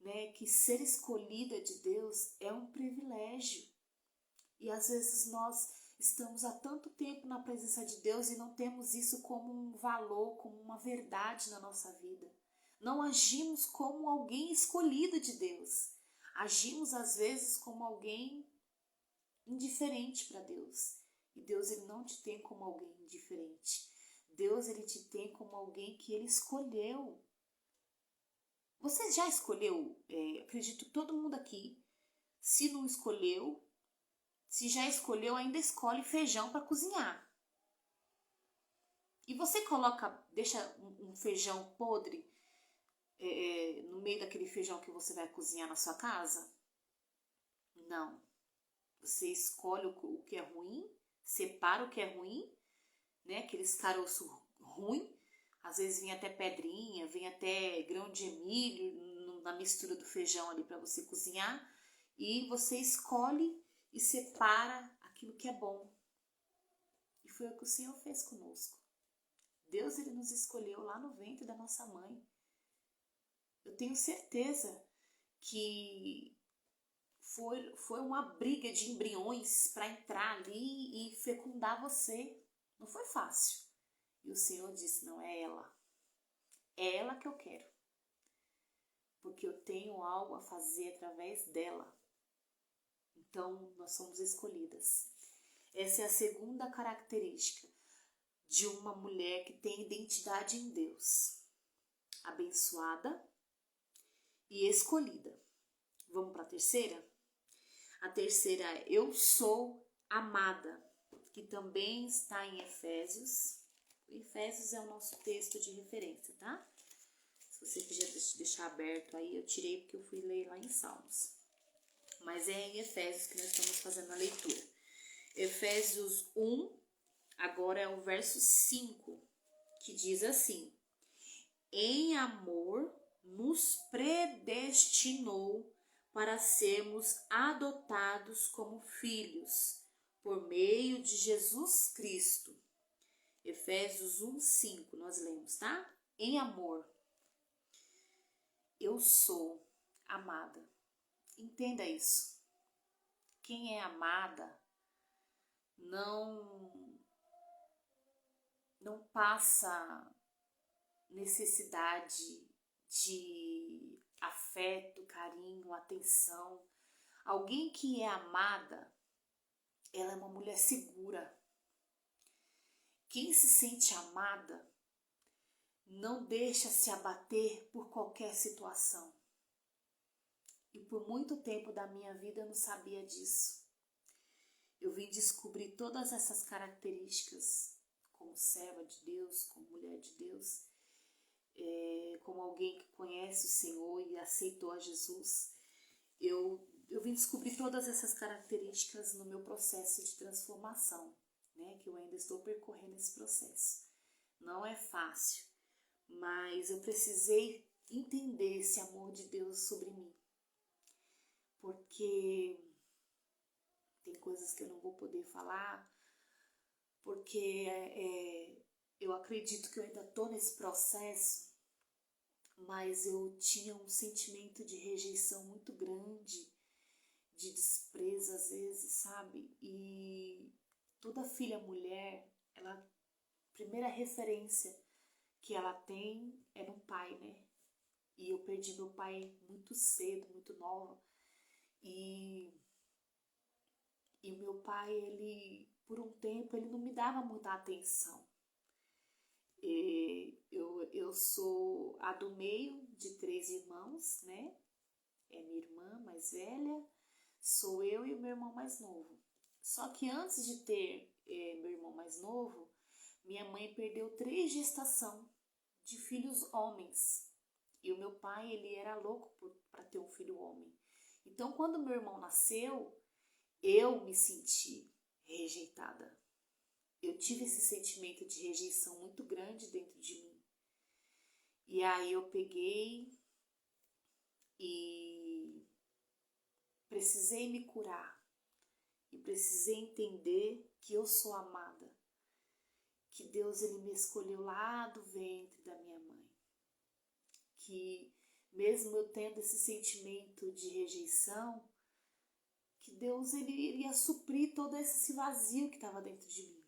Speaker 1: né, que ser escolhida de Deus é um privilégio. E às vezes nós estamos há tanto tempo na presença de Deus e não temos isso como um valor, como uma verdade na nossa vida. Não agimos como alguém escolhido de Deus. Agimos às vezes como alguém indiferente para Deus. E Deus, ele não te tem como alguém indiferente. Deus, ele te tem como alguém que ele escolheu. Você já escolheu? Acredito todo mundo aqui. Se não escolheu, se já escolheu, ainda escolhe feijão para cozinhar. E você deixa um feijão podre no meio daquele feijão que você vai cozinhar na sua casa? Não. Você escolhe o que é ruim, separa o que é ruim, né? Aqueles caroços ruins, às vezes vem até pedrinha, vem até grão de milho na mistura do feijão ali para você cozinhar, e você escolhe e separa aquilo que é bom. E foi o que o Senhor fez conosco. Deus, ele nos escolheu lá no ventre da nossa mãe. Eu tenho certeza que foi uma briga de embriões para entrar ali e fecundar você. Não foi fácil. E o Senhor disse, não, é ela. É ela que eu quero. Porque eu tenho algo a fazer através dela. Então, nós somos escolhidas. Essa é a segunda característica de uma mulher que tem identidade em Deus. Abençoada e escolhida. Vamos para a terceira? A terceira é eu sou amada, que também está em Efésios. Efésios é o nosso texto de referência, tá? Se você quiser deixar aberto aí, eu tirei porque eu fui ler lá em Salmos. Mas é em Efésios que nós estamos fazendo a leitura. Efésios 1, agora é o verso 5, que diz assim: em amor nos predestinou para sermos adotados como filhos, por meio de Jesus Cristo. Efésios 1, 5, nós lemos, tá? Em amor, eu sou amada. Entenda isso. Quem é amada não passa necessidade de afeto, carinho, atenção. Alguém que é amada, ela é uma mulher segura. Quem se sente amada não deixa se abater por qualquer situação. E por muito tempo da minha vida eu não sabia disso. Eu vim descobrir todas essas características como serva de Deus, como mulher de Deus, como alguém que conhece o Senhor e aceitou a Jesus. Eu vim descobrir todas essas características no meu processo de transformação, né? Que eu ainda estou percorrendo esse processo. Não é fácil, mas eu precisei entender esse amor de Deus sobre mim. Porque tem coisas que eu não vou poder falar, porque eu acredito que eu ainda estou nesse processo, mas eu tinha um sentimento de rejeição muito grande, de desprezo às vezes, sabe? E toda filha mulher, ela primeira referência que ela tem é no pai, né? E eu perdi meu pai muito cedo, muito nova. E o meu pai, ele, por um tempo, ele não me dava muita atenção. Eu sou a do meio de 3 irmãos, né? É minha irmã mais velha, sou eu e o meu irmão mais novo. Só que antes de ter meu irmão mais novo, minha mãe perdeu 3 gestações de filhos homens. E o meu pai, ele era louco para ter um filho homem. Então, quando meu irmão nasceu, eu me senti rejeitada. Eu tive esse sentimento de rejeição muito grande dentro de mim. E aí eu peguei e precisei me curar. E precisei entender que eu sou amada. Que Deus, ele me escolheu lá do ventre da minha mãe. Que mesmo eu tendo esse sentimento de rejeição, que Deus, ele iria suprir todo esse vazio que estava dentro de mim.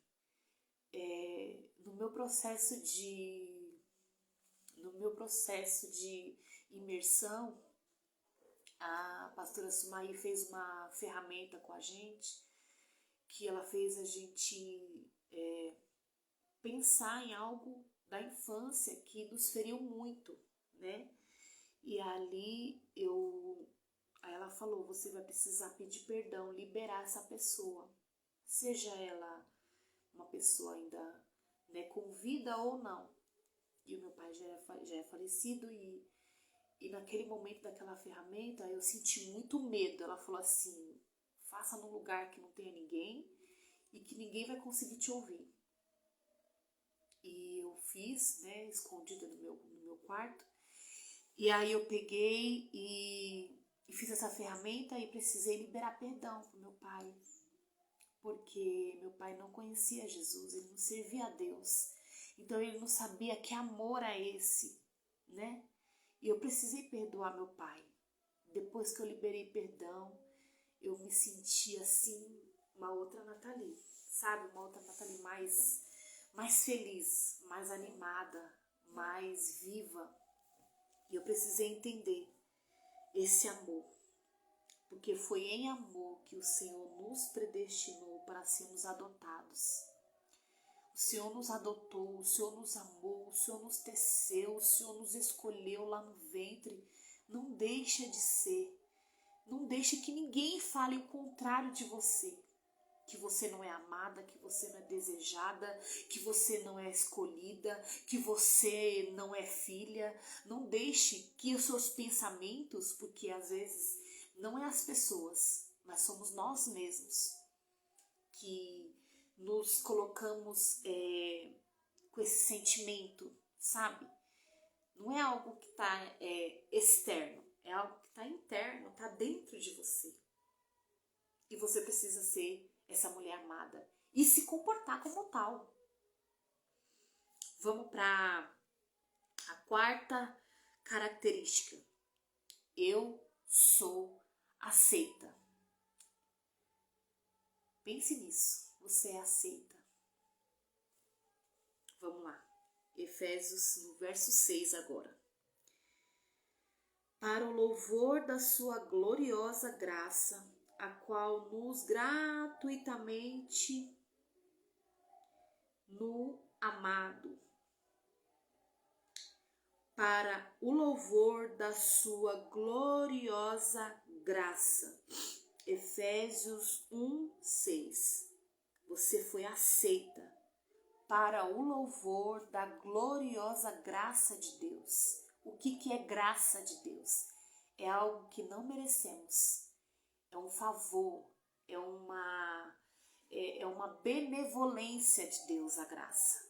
Speaker 1: No meu processo de imersão, a pastora Sumaí fez uma ferramenta com a gente, que ela fez a gente pensar em algo da infância que nos feriu muito, né? E ali aí ela falou, você vai precisar pedir perdão, liberar essa pessoa, seja ela uma pessoa ainda, né, com vida ou não. E o meu pai já é falecido e naquele momento daquela ferramenta eu senti muito medo. Ela falou assim, faça num lugar que não tenha ninguém e que ninguém vai conseguir te ouvir. E eu fiz, né, escondida no meu quarto. E aí eu peguei e fiz essa ferramenta e precisei liberar perdão pro meu pai. Porque meu pai não conhecia Jesus, ele não servia a Deus. Então ele não sabia que amor é esse, né? E eu precisei perdoar meu pai. Depois que eu liberei perdão, eu me senti assim, uma outra Nathalie, sabe? Uma outra Nathalie mais feliz, mais animada, mais viva. E eu precisei entender esse amor. Porque foi em amor que o Senhor nos predestinou para sermos adotados. O Senhor nos adotou, o Senhor nos amou, o Senhor nos teceu, o Senhor nos escolheu lá no ventre. Não deixa de ser. Não deixe que ninguém fale o contrário de você. Que você não é amada, que você não é desejada, que você não é escolhida, que você não é filha. Não deixe que os seus pensamentos, porque às vezes não é as pessoas, mas somos nós mesmos que nos colocamos com esse sentimento, sabe? Não é algo que está externo, é algo que está interno, está dentro de você. E você precisa ser essa mulher amada e se comportar como tal. Vamos para a 4ª característica. Eu sou aceita. Pense nisso. Você é aceita. Vamos lá. Efésios, no verso 6 agora. Para o louvor da sua gloriosa graça, a qual nos gratuitamente no amado. Para o louvor da sua gloriosa graça. Efésios 1:6. Você foi aceita para o louvor da gloriosa graça de Deus. O que é graça de Deus? É algo que não merecemos. É um favor, é uma benevolência de Deus a graça.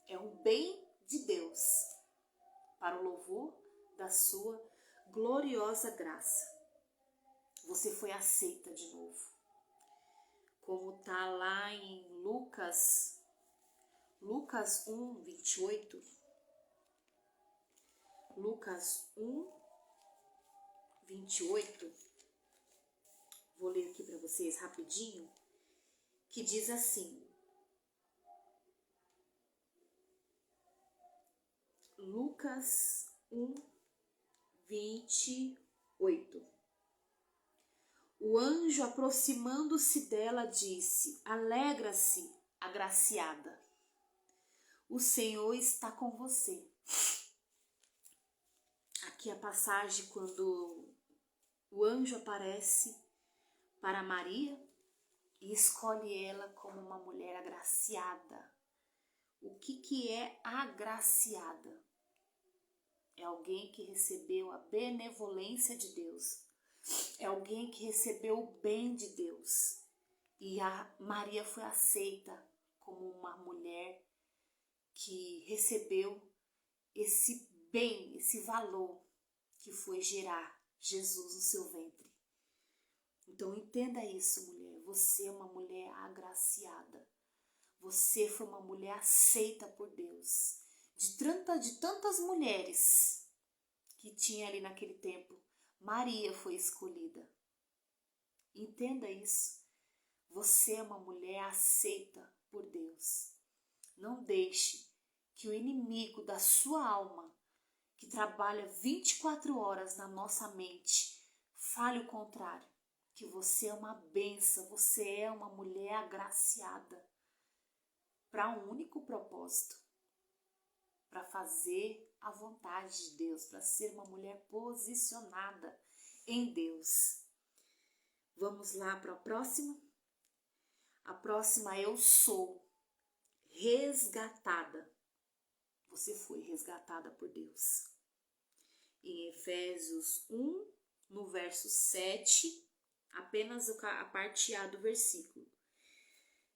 Speaker 1: É um bem de Deus para o louvor da sua gloriosa graça. Você foi aceita de novo. Como está lá em Lucas 1:28. Lucas 1:28. Vou ler aqui para vocês rapidinho. Que diz assim: Lucas 1:28. O anjo, aproximando-se dela, disse: Alegra-se, agraciada, o Senhor está com você. Aqui a passagem quando o anjo aparece para Maria e escolhe ela como uma mulher agraciada. O que é agraciada? É alguém que recebeu a benevolência de Deus. É alguém que recebeu o bem de Deus. E a Maria foi aceita como uma mulher que recebeu esse bem, esse valor que foi gerar Jesus no seu ventre. Então entenda isso, mulher. Você é uma mulher agraciada. Você foi uma mulher aceita por Deus. De tantas mulheres que tinha ali naquele tempo, Maria foi escolhida. Entenda isso. Você é uma mulher aceita por Deus. Não deixe que o inimigo da sua alma, que trabalha 24 horas na nossa mente, fale o contrário. Que você é uma bênção, você é uma mulher agraciada para um único propósito, para fazer a vontade de Deus, para ser uma mulher posicionada em Deus. Vamos lá para a próxima? A próxima, eu sou resgatada. Você foi resgatada por Deus. Em Efésios 1, no verso 7, apenas a parte A do versículo.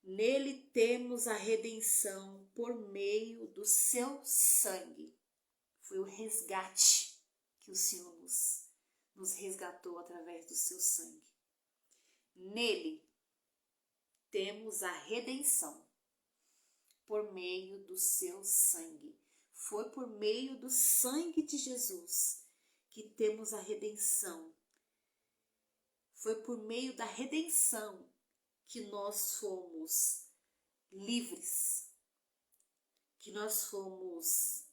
Speaker 1: Nele temos a redenção por meio do seu sangue. Foi o resgate que o Senhor nos resgatou através do seu sangue. Nele temos a redenção por meio do seu sangue. Foi por meio do sangue de Jesus que temos a redenção. Foi por meio da redenção que nós fomos livres, que nós fomos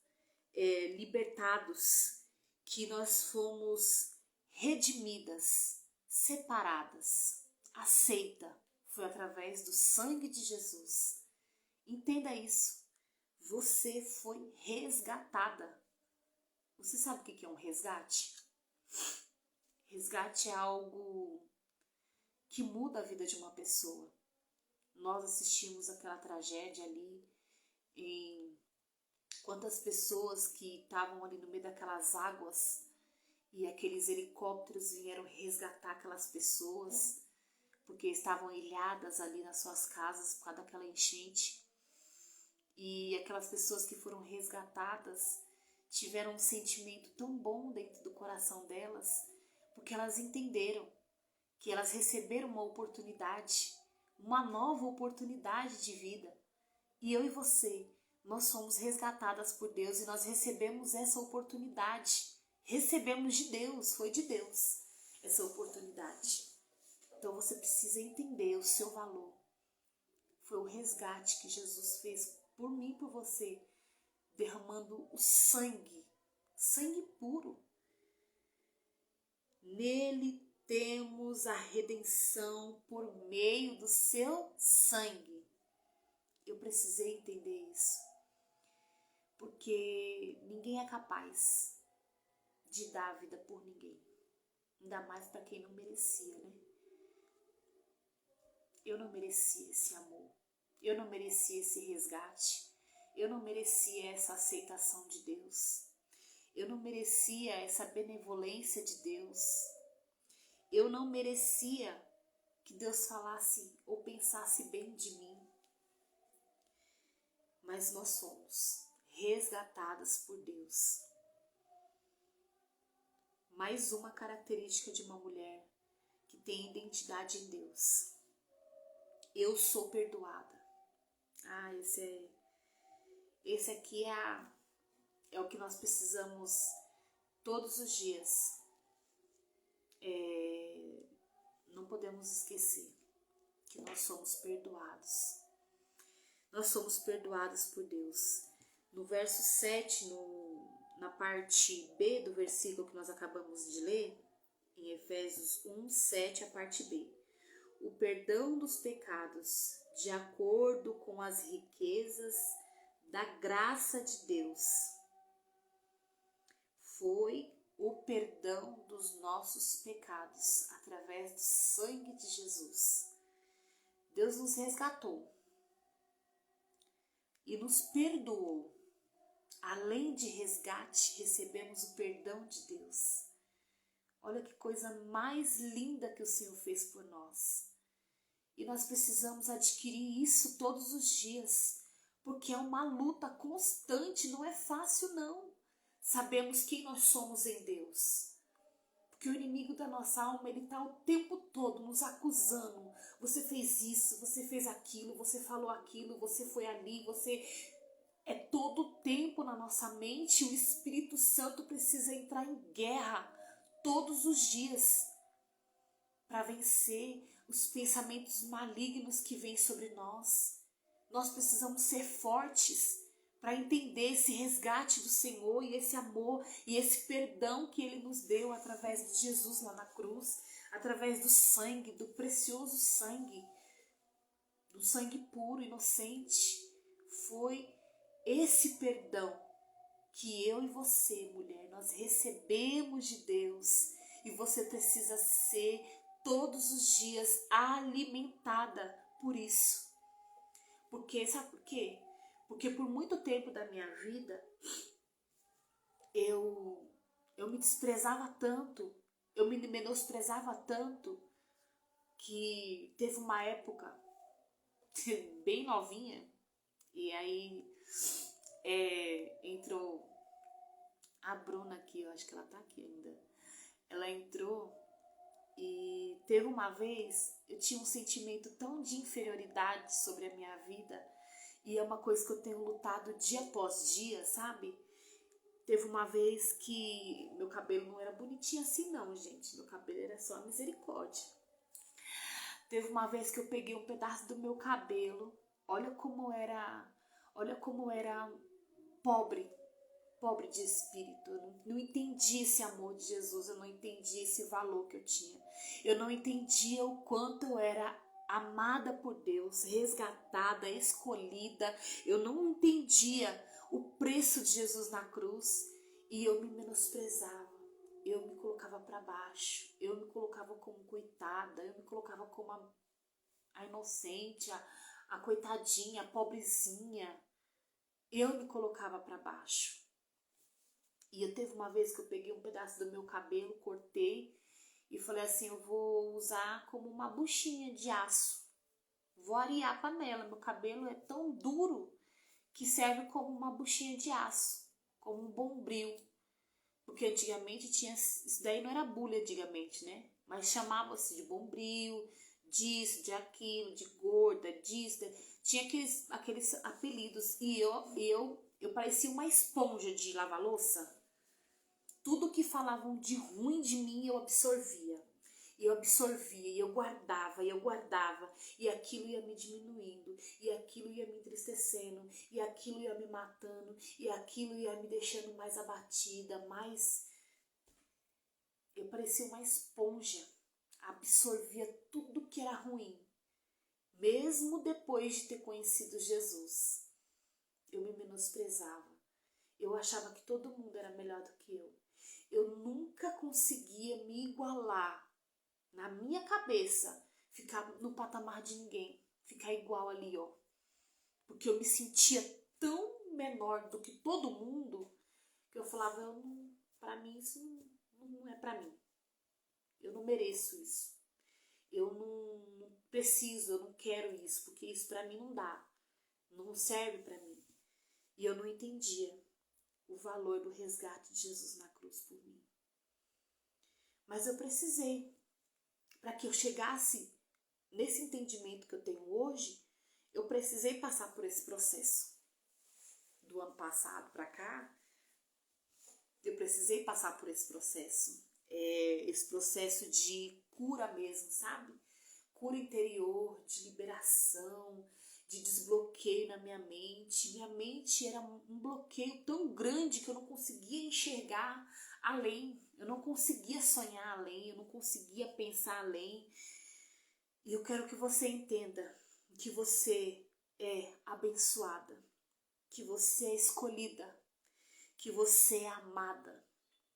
Speaker 1: libertados, que nós fomos redimidas, separadas, aceita. Foi através do sangue de Jesus. Entenda isso. Você foi resgatada. Você sabe o que é um resgate? Resgate é algo que muda a vida de uma pessoa. Nós assistimos aquela tragédia ali, em quantas pessoas que estavam ali no meio daquelas águas e aqueles helicópteros vieram resgatar aquelas pessoas porque estavam ilhadas ali nas suas casas por causa daquela enchente. E aquelas pessoas que foram resgatadas tiveram um sentimento tão bom dentro do coração delas, porque elas entenderam que elas receberam uma oportunidade, uma nova oportunidade de vida. E eu e você, nós somos resgatadas por Deus e nós recebemos essa oportunidade. Recebemos de Deus, foi de Deus essa oportunidade. Então você precisa entender o seu valor. Foi o resgate que Jesus fez por mim e por você, derramando o sangue puro. Nele temos a redenção por meio do seu sangue. Eu precisei entender isso, porque ninguém é capaz de dar a vida por ninguém, ainda mais para quem não merecia, né? Eu não merecia esse amor, eu não merecia esse resgate, eu não merecia essa aceitação de Deus, eu não merecia essa benevolência de Deus, eu não merecia que Deus falasse ou pensasse bem de mim. Mas nós somos resgatadas por Deus. Mais uma característica de uma mulher que tem identidade em Deus. Eu sou perdoada. Esse aqui é o que nós precisamos todos os dias. Não podemos esquecer que nós somos perdoados. Nós somos perdoados por Deus. No verso 7, na parte B do versículo que nós acabamos de ler, em Efésios 1, 7, a parte B. O perdão dos pecados, de acordo com as riquezas da graça de Deus. Foi o perdão dos nossos pecados, através do sangue de Jesus. Deus nos resgatou e nos perdoou. Além de resgate, recebemos o perdão de Deus. Olha que coisa mais linda que o Senhor fez por nós. E nós precisamos adquirir isso todos os dias, porque é uma luta constante, não é fácil não. Sabemos quem nós somos em Deus. Porque o inimigo da nossa alma, ele está o tempo todo nos acusando. Você fez isso, você fez aquilo, você falou aquilo, você foi ali, você... É todo o tempo na nossa mente, o Espírito Santo precisa entrar em guerra todos os dias para vencer os pensamentos malignos que vêm sobre nós. Nós precisamos ser fortes para entender esse resgate do Senhor e esse amor e esse perdão que Ele nos deu através de Jesus lá na cruz, através do sangue, do precioso sangue, do sangue puro, inocente. Foi esse perdão que eu e você, mulher, nós recebemos de Deus, e você precisa ser todos os dias alimentada por isso. Porque, sabe por quê? Porque por muito tempo da minha vida, eu me desprezava tanto, eu me menosprezava tanto, que teve uma época bem novinha, e aí entrou a Bruna aqui, eu acho que ela tá aqui ainda. Ela entrou e teve uma vez, eu tinha um sentimento tão de inferioridade sobre a minha vida, e é uma coisa que eu tenho lutado dia após dia, sabe? Teve uma vez que meu cabelo não era bonitinho assim não, gente, meu cabelo era só misericórdia. Teve uma vez que eu peguei um pedaço do meu cabelo, olha como era pobre de espírito. Eu não entendi esse amor de Jesus, eu não entendi esse valor que eu tinha. Eu não entendia o quanto eu era amada por Deus, resgatada, escolhida. Eu não entendia o preço de Jesus na cruz, e eu me menosprezava. Eu me colocava para baixo, eu me colocava como coitada, eu me colocava como a inocente, a coitadinha, a pobrezinha. Eu me colocava para baixo. E eu teve uma vez que eu peguei um pedaço do meu cabelo, cortei e falei assim, eu vou usar como uma buchinha de aço. Vou arear a panela, meu cabelo é tão duro que serve como uma buchinha de aço, como um bombril. Porque antigamente tinha, isso daí não era bulha antigamente, né? Mas chamava-se de bombril, disso, de aquilo, de gorda, disso, tinha aqueles apelidos. E eu parecia uma esponja de lavar louça. Tudo que falavam de ruim de mim eu absorvia. E eu guardava, e aquilo ia me diminuindo, e aquilo ia me entristecendo, e aquilo ia me matando, e aquilo ia me deixando mais abatida, mais... Eu parecia uma esponja, absorvia tudo que era ruim. Mesmo depois de ter conhecido Jesus, eu me menosprezava. Eu achava que todo mundo era melhor do que eu. Eu nunca conseguia me igualar, na minha cabeça, ficar no patamar de ninguém, ficar igual ali, ó. Porque eu me sentia tão menor do que todo mundo, que eu falava, pra mim isso não é pra mim. Eu não mereço isso. Eu não preciso, eu não quero isso, porque isso pra mim não dá. Não serve pra mim. E eu não entendia o valor do resgate de Jesus na cruz por mim. Mas eu precisei, para que eu chegasse nesse entendimento que eu tenho hoje, eu precisei passar por esse processo. Do ano passado para cá, eu precisei passar por esse processo. Esse processo de cura mesmo, sabe? Cura interior, de liberação, de desbloqueio na minha mente. Minha mente era um bloqueio tão grande que eu não conseguia enxergar além, eu não conseguia sonhar além, eu não conseguia pensar além. E eu quero que você entenda que você é abençoada, que você é escolhida, que você é amada,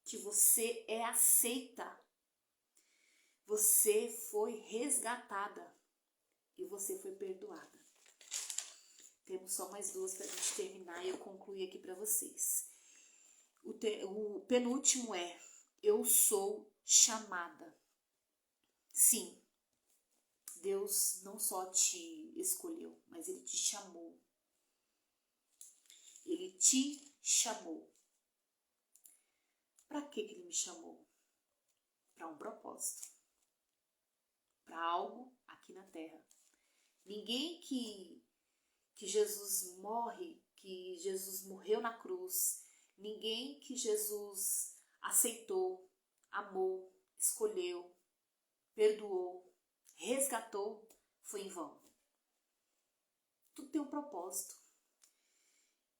Speaker 1: que você é aceita. Você foi resgatada e você foi perdoada. Temos só mais duas para a gente terminar e eu concluir aqui para vocês. O penúltimo é: eu sou chamada. Sim, Deus não só te escolheu, mas Ele te chamou. Ele te chamou. Para que Ele me chamou? Para um propósito. Para algo aqui na terra. Ninguém que Jesus morre, que Jesus morreu na cruz, ninguém que Jesus aceitou, amou, escolheu, perdoou, resgatou, foi em vão. Tudo tem um propósito.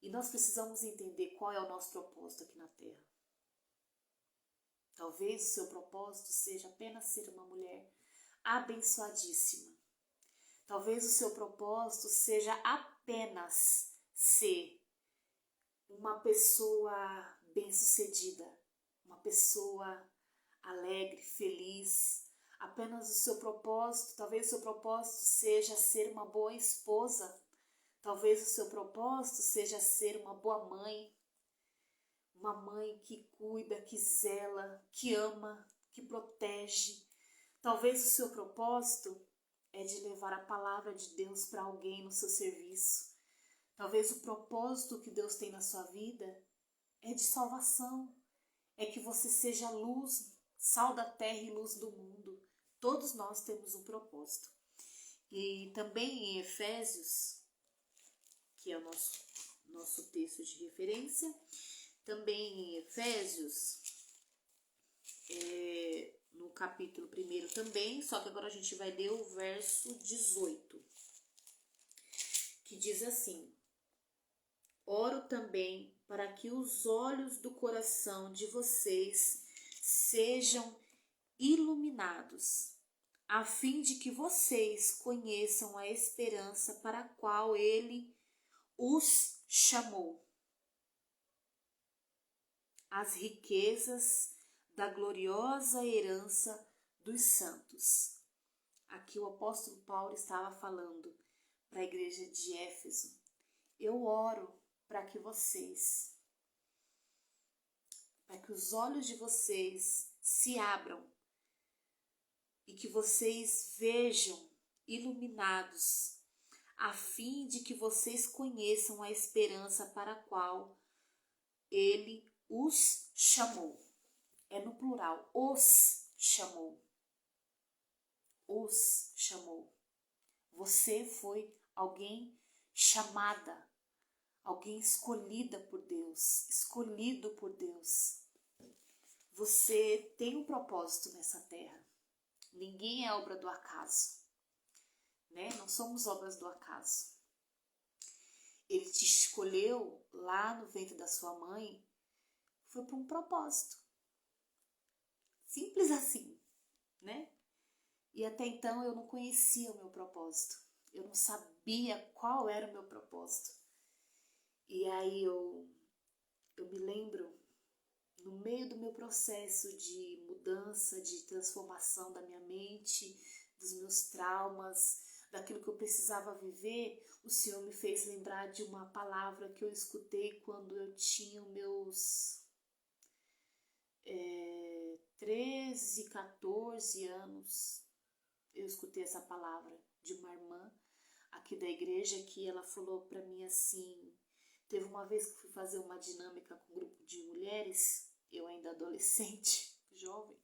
Speaker 1: E nós precisamos entender qual é o nosso propósito aqui na Terra. Talvez o seu propósito seja apenas ser uma mulher abençoadíssima. Talvez o seu propósito seja apenas ser uma pessoa bem-sucedida, uma pessoa alegre, feliz. Apenas o seu propósito, talvez o seu propósito seja ser uma boa esposa. Talvez o seu propósito seja ser uma boa mãe. Uma mãe que cuida, que zela, que ama, que protege. Talvez o seu propósito é de levar a palavra de Deus para alguém no seu serviço. Talvez o propósito que Deus tem na sua vida é de salvação. É que você seja luz, sal da terra e luz do mundo. Todos nós temos um propósito. E também em Efésios, que é o nosso texto de referência, também em Efésios, no capítulo 1 também, só que agora a gente vai ler o verso 18, que diz assim: oro também para que os olhos do coração de vocês sejam iluminados, a fim de que vocês conheçam a esperança para a qual Ele os chamou, as riquezas da gloriosa herança dos santos. Aqui o apóstolo Paulo estava falando para a igreja de Éfeso: eu oro para que os olhos de vocês se abram e que vocês vejam iluminados, a fim de que vocês conheçam a esperança para a qual Ele os chamou. É no plural, os chamou. Os chamou. Você foi alguém chamada, alguém escolhida por Deus, escolhido por Deus. Você tem um propósito nessa terra. Ninguém é obra do acaso, né? Não somos obras do acaso. Ele te escolheu lá no ventre da sua mãe, foi por um propósito. Simples assim, né? E até então eu não conhecia o meu propósito. Eu não sabia qual era o meu propósito. E aí eu me lembro, no meio do meu processo de mudança, de transformação da minha mente, dos meus traumas, daquilo que eu precisava viver, o Senhor me fez lembrar de uma palavra que eu escutei quando eu tinha meus 13, 14 anos. Eu escutei essa palavra de uma irmã aqui da igreja, que ela falou para mim assim: teve uma vez que fui fazer uma dinâmica com um grupo de mulheres, eu ainda adolescente, jovem,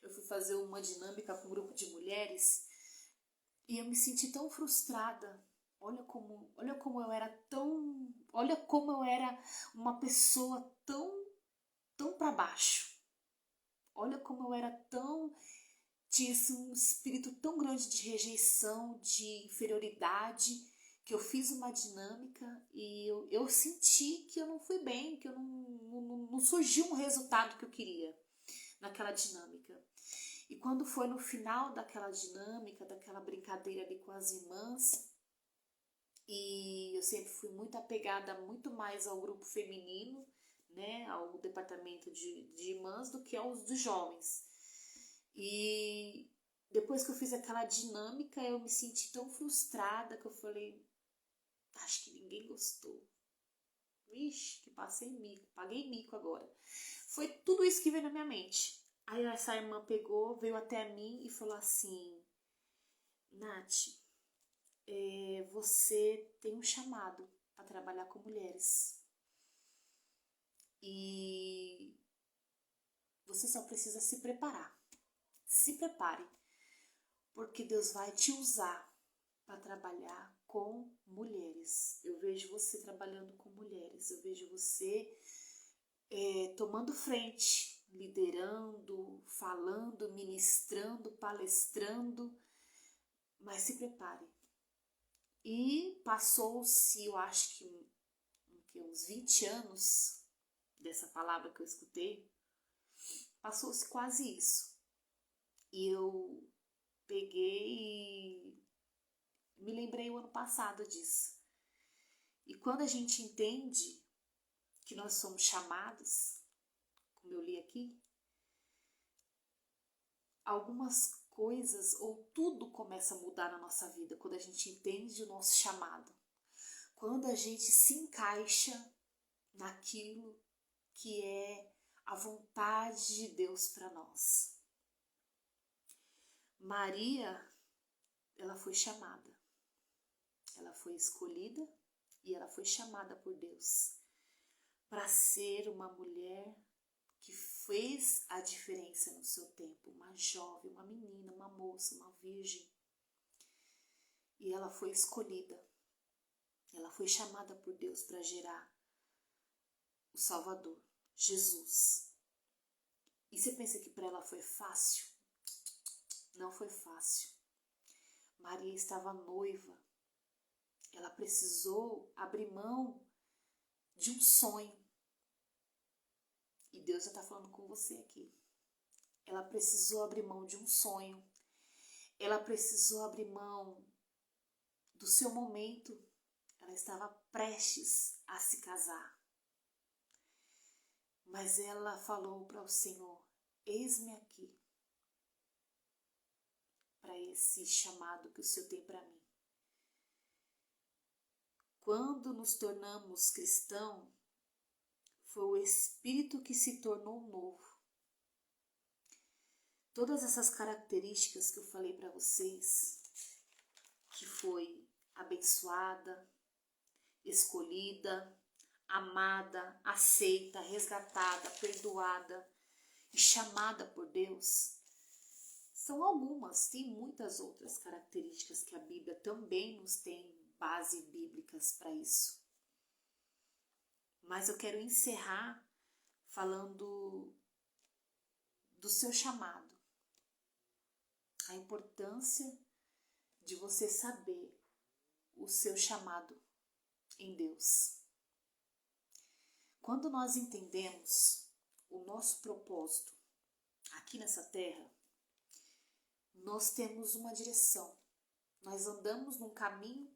Speaker 1: eu fui fazer uma dinâmica com um grupo de mulheres e eu me senti tão frustrada. Olha como eu era uma pessoa tão para baixo. Olha como eu era tinha um espírito tão grande de rejeição, de inferioridade, que eu fiz uma dinâmica e eu senti que eu não fui bem, que eu não surgiu um resultado que eu queria naquela dinâmica. E quando foi no final daquela dinâmica, daquela brincadeira ali com as irmãs, e eu sempre fui muito apegada muito mais ao grupo feminino, né, ao departamento de irmãs, do que aos dos jovens. E depois que eu fiz aquela dinâmica, eu me senti tão frustrada que eu falei, acho que ninguém gostou. Vixe, que passei mico, paguei mico agora. Foi tudo isso que veio na minha mente. Aí essa irmã pegou, veio até mim e falou assim, Nath, você tem um chamado para trabalhar com mulheres. E você só precisa se preparar. Se prepare, porque Deus vai te usar para trabalhar com mulheres. Eu vejo você trabalhando com mulheres, eu vejo você tomando frente, liderando, falando, ministrando, palestrando, mas se prepare. E passou-se, eu acho que uns 20 anos dessa palavra que eu escutei, passou-se quase isso. E eu peguei e me lembrei o ano passado disso. E quando a gente entende que nós somos chamados, como eu li aqui, algumas coisas ou tudo começa a mudar na nossa vida quando a gente entende o nosso chamado. Quando a gente se encaixa naquilo que é a vontade de Deus para nós. Maria, ela foi chamada, ela foi escolhida e ela foi chamada por Deus para ser uma mulher que fez a diferença no seu tempo, uma jovem, uma menina, uma moça, uma virgem. E ela foi escolhida, ela foi chamada por Deus para gerar o Salvador, Jesus. E você pensa que para ela foi fácil? Não foi fácil. Maria estava noiva. Ela precisou abrir mão de um sonho. E Deus já está falando com você aqui. Ela precisou abrir mão de um sonho. Ela precisou abrir mão do seu momento. Ela estava prestes a se casar. Mas ela falou para o Senhor, eis-me aqui, para esse chamado que o Senhor tem para mim. Quando nos tornamos cristãos, foi o Espírito que se tornou novo. Todas essas características que eu falei para vocês, que foi abençoada, escolhida, amada, aceita, resgatada, perdoada e chamada por Deus, são algumas, tem muitas outras características que a Bíblia também nos tem base bíblicas para isso. Mas eu quero encerrar falando do seu chamado, a importância de você saber o seu chamado em Deus. Quando nós entendemos o nosso propósito aqui nessa terra, nós temos uma direção. Nós andamos num caminho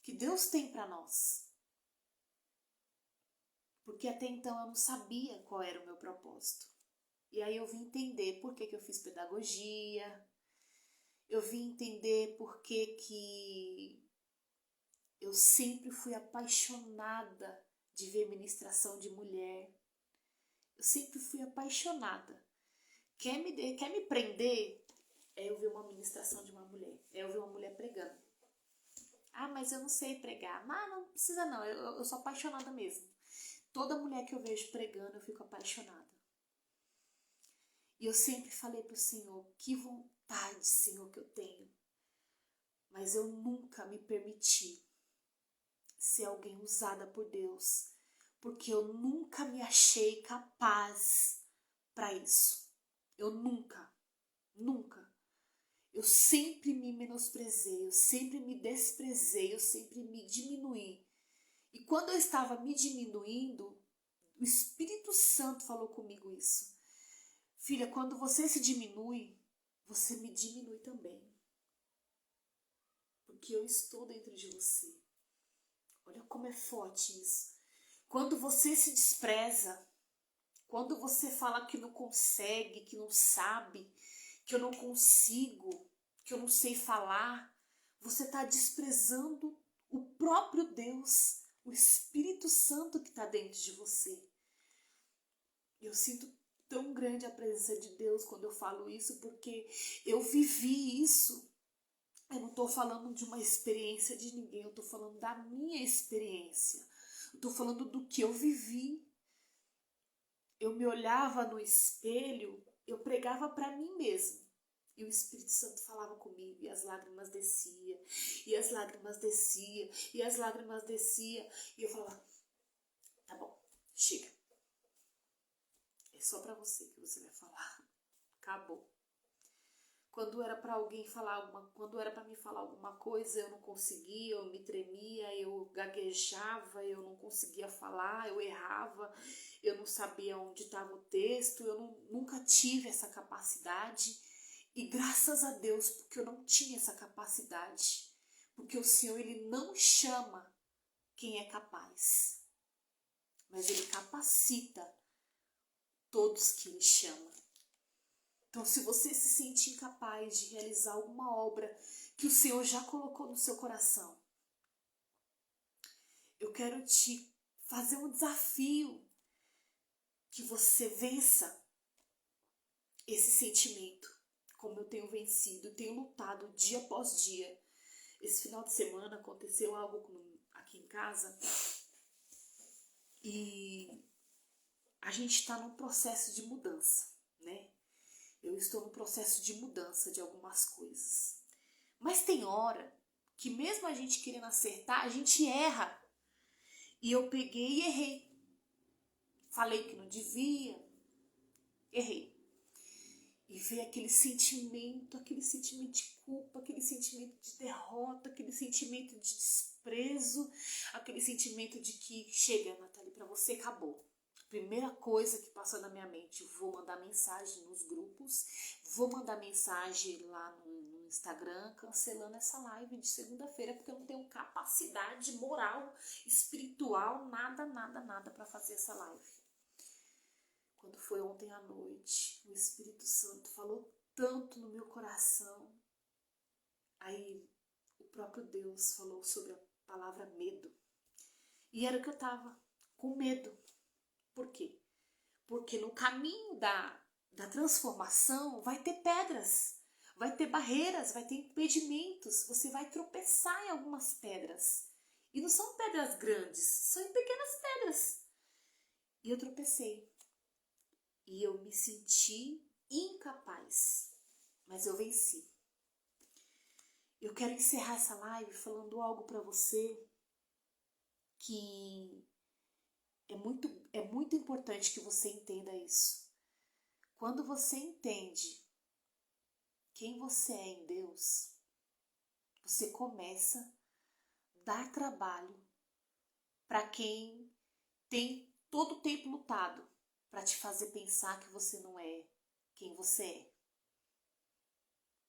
Speaker 1: que Deus tem para nós. Porque até então eu não sabia qual era o meu propósito. E aí eu vim entender por que eu fiz pedagogia, eu vim entender por que eu sempre fui apaixonada de ver ministração de mulher. Eu sempre fui apaixonada. Quer me prender? É eu ver uma ministração de uma mulher. É eu ver uma mulher pregando. Ah, mas eu não sei pregar. Não precisa não. Eu sou apaixonada mesmo. Toda mulher que eu vejo pregando, eu fico apaixonada. E eu sempre falei para o Senhor, que vontade, Senhor, que eu tenho. Mas eu nunca me permiti ser alguém usada por Deus. Porque eu nunca me achei capaz para isso. Eu nunca. eu sempre me menosprezei, eu sempre me desprezei, eu sempre me diminuí. E quando eu estava me diminuindo, o Espírito Santo falou comigo isso. Filha, quando você se diminui, você me diminui também. Porque eu estou dentro de você. Olha como é forte isso. Quando você se despreza, quando você fala que não consegue, que não sabe, que eu não consigo, que eu não sei falar, você está desprezando o próprio Deus, o Espírito Santo que está dentro de você. Eu sinto tão grande a presença de Deus quando eu falo isso, porque eu vivi isso. Eu não estou falando de uma experiência de ninguém, eu estou falando da minha experiência. Eu estou falando do que eu vivi. Eu me olhava no espelho, eu pregava para mim mesma. E o Espírito Santo falava comigo, e as lágrimas desciam, e as lágrimas desciam, e as lágrimas desciam. E eu falava, tá bom, chega. É só para você que você vai falar. Acabou. Quando era para alguém falar quando era para mim falar alguma coisa, eu não conseguia, eu me tremia, eu gaguejava, eu não conseguia falar, eu errava, eu não sabia onde estava o texto, nunca tive essa capacidade. E graças a Deus, porque eu não tinha essa capacidade, porque o Senhor, Ele não chama quem é capaz, mas Ele capacita todos que Ele chama. Então, se você se sente incapaz de realizar alguma obra que o Senhor já colocou no seu coração, eu quero te fazer um desafio que você vença esse sentimento, como eu tenho vencido, tenho lutado dia após dia. Esse final de semana aconteceu algo aqui em casa e a gente está num processo de mudança, né? Eu estou no processo de mudança de algumas coisas. Mas tem hora que mesmo a gente querendo acertar, a gente erra. E eu peguei e errei. Falei que não devia, errei. E veio aquele sentimento de culpa, aquele sentimento de derrota, aquele sentimento de desprezo, aquele sentimento de que chega, Nathalie, para você acabou. Primeira coisa que passou na minha mente, vou mandar mensagem nos grupos, vou mandar mensagem lá no Instagram, cancelando essa live de segunda-feira, porque eu não tenho capacidade moral, espiritual, nada para fazer essa live. Quando foi ontem à noite, o Espírito Santo falou tanto no meu coração. Aí o próprio Deus falou sobre a palavra medo. E era o que eu estava, com medo. Por quê? Porque no caminho da transformação vai ter pedras, vai ter barreiras, vai ter impedimentos, você vai tropeçar em algumas pedras. E não são pedras grandes, são pequenas pedras. E eu tropecei. E eu me senti incapaz, mas eu venci. Eu quero encerrar essa live falando algo para você que é muito importante que você entenda isso. Quando você entende quem você é em Deus, você começa a dar trabalho para quem tem todo o tempo lutado para te fazer pensar que você não é quem você é.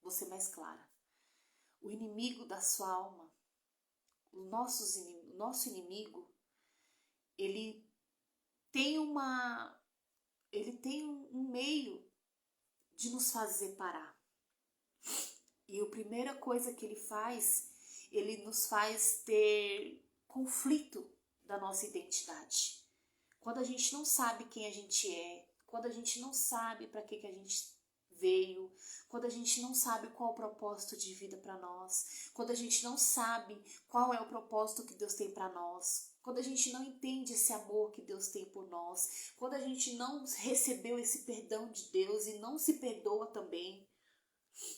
Speaker 1: Vou ser mais clara. O inimigo da sua alma, o nosso inimigo, ele tem um meio de nos fazer parar. E a primeira coisa que ele nos faz ter conflito da nossa identidade. Quando a gente não sabe quem a gente é, quando a gente não sabe para que a gente veio, quando a gente não sabe qual é o propósito de vida para nós, quando a gente não sabe qual é o propósito que Deus tem para nós, quando a gente não entende esse amor que Deus tem por nós, quando a gente não recebeu esse perdão de Deus e não se perdoa também,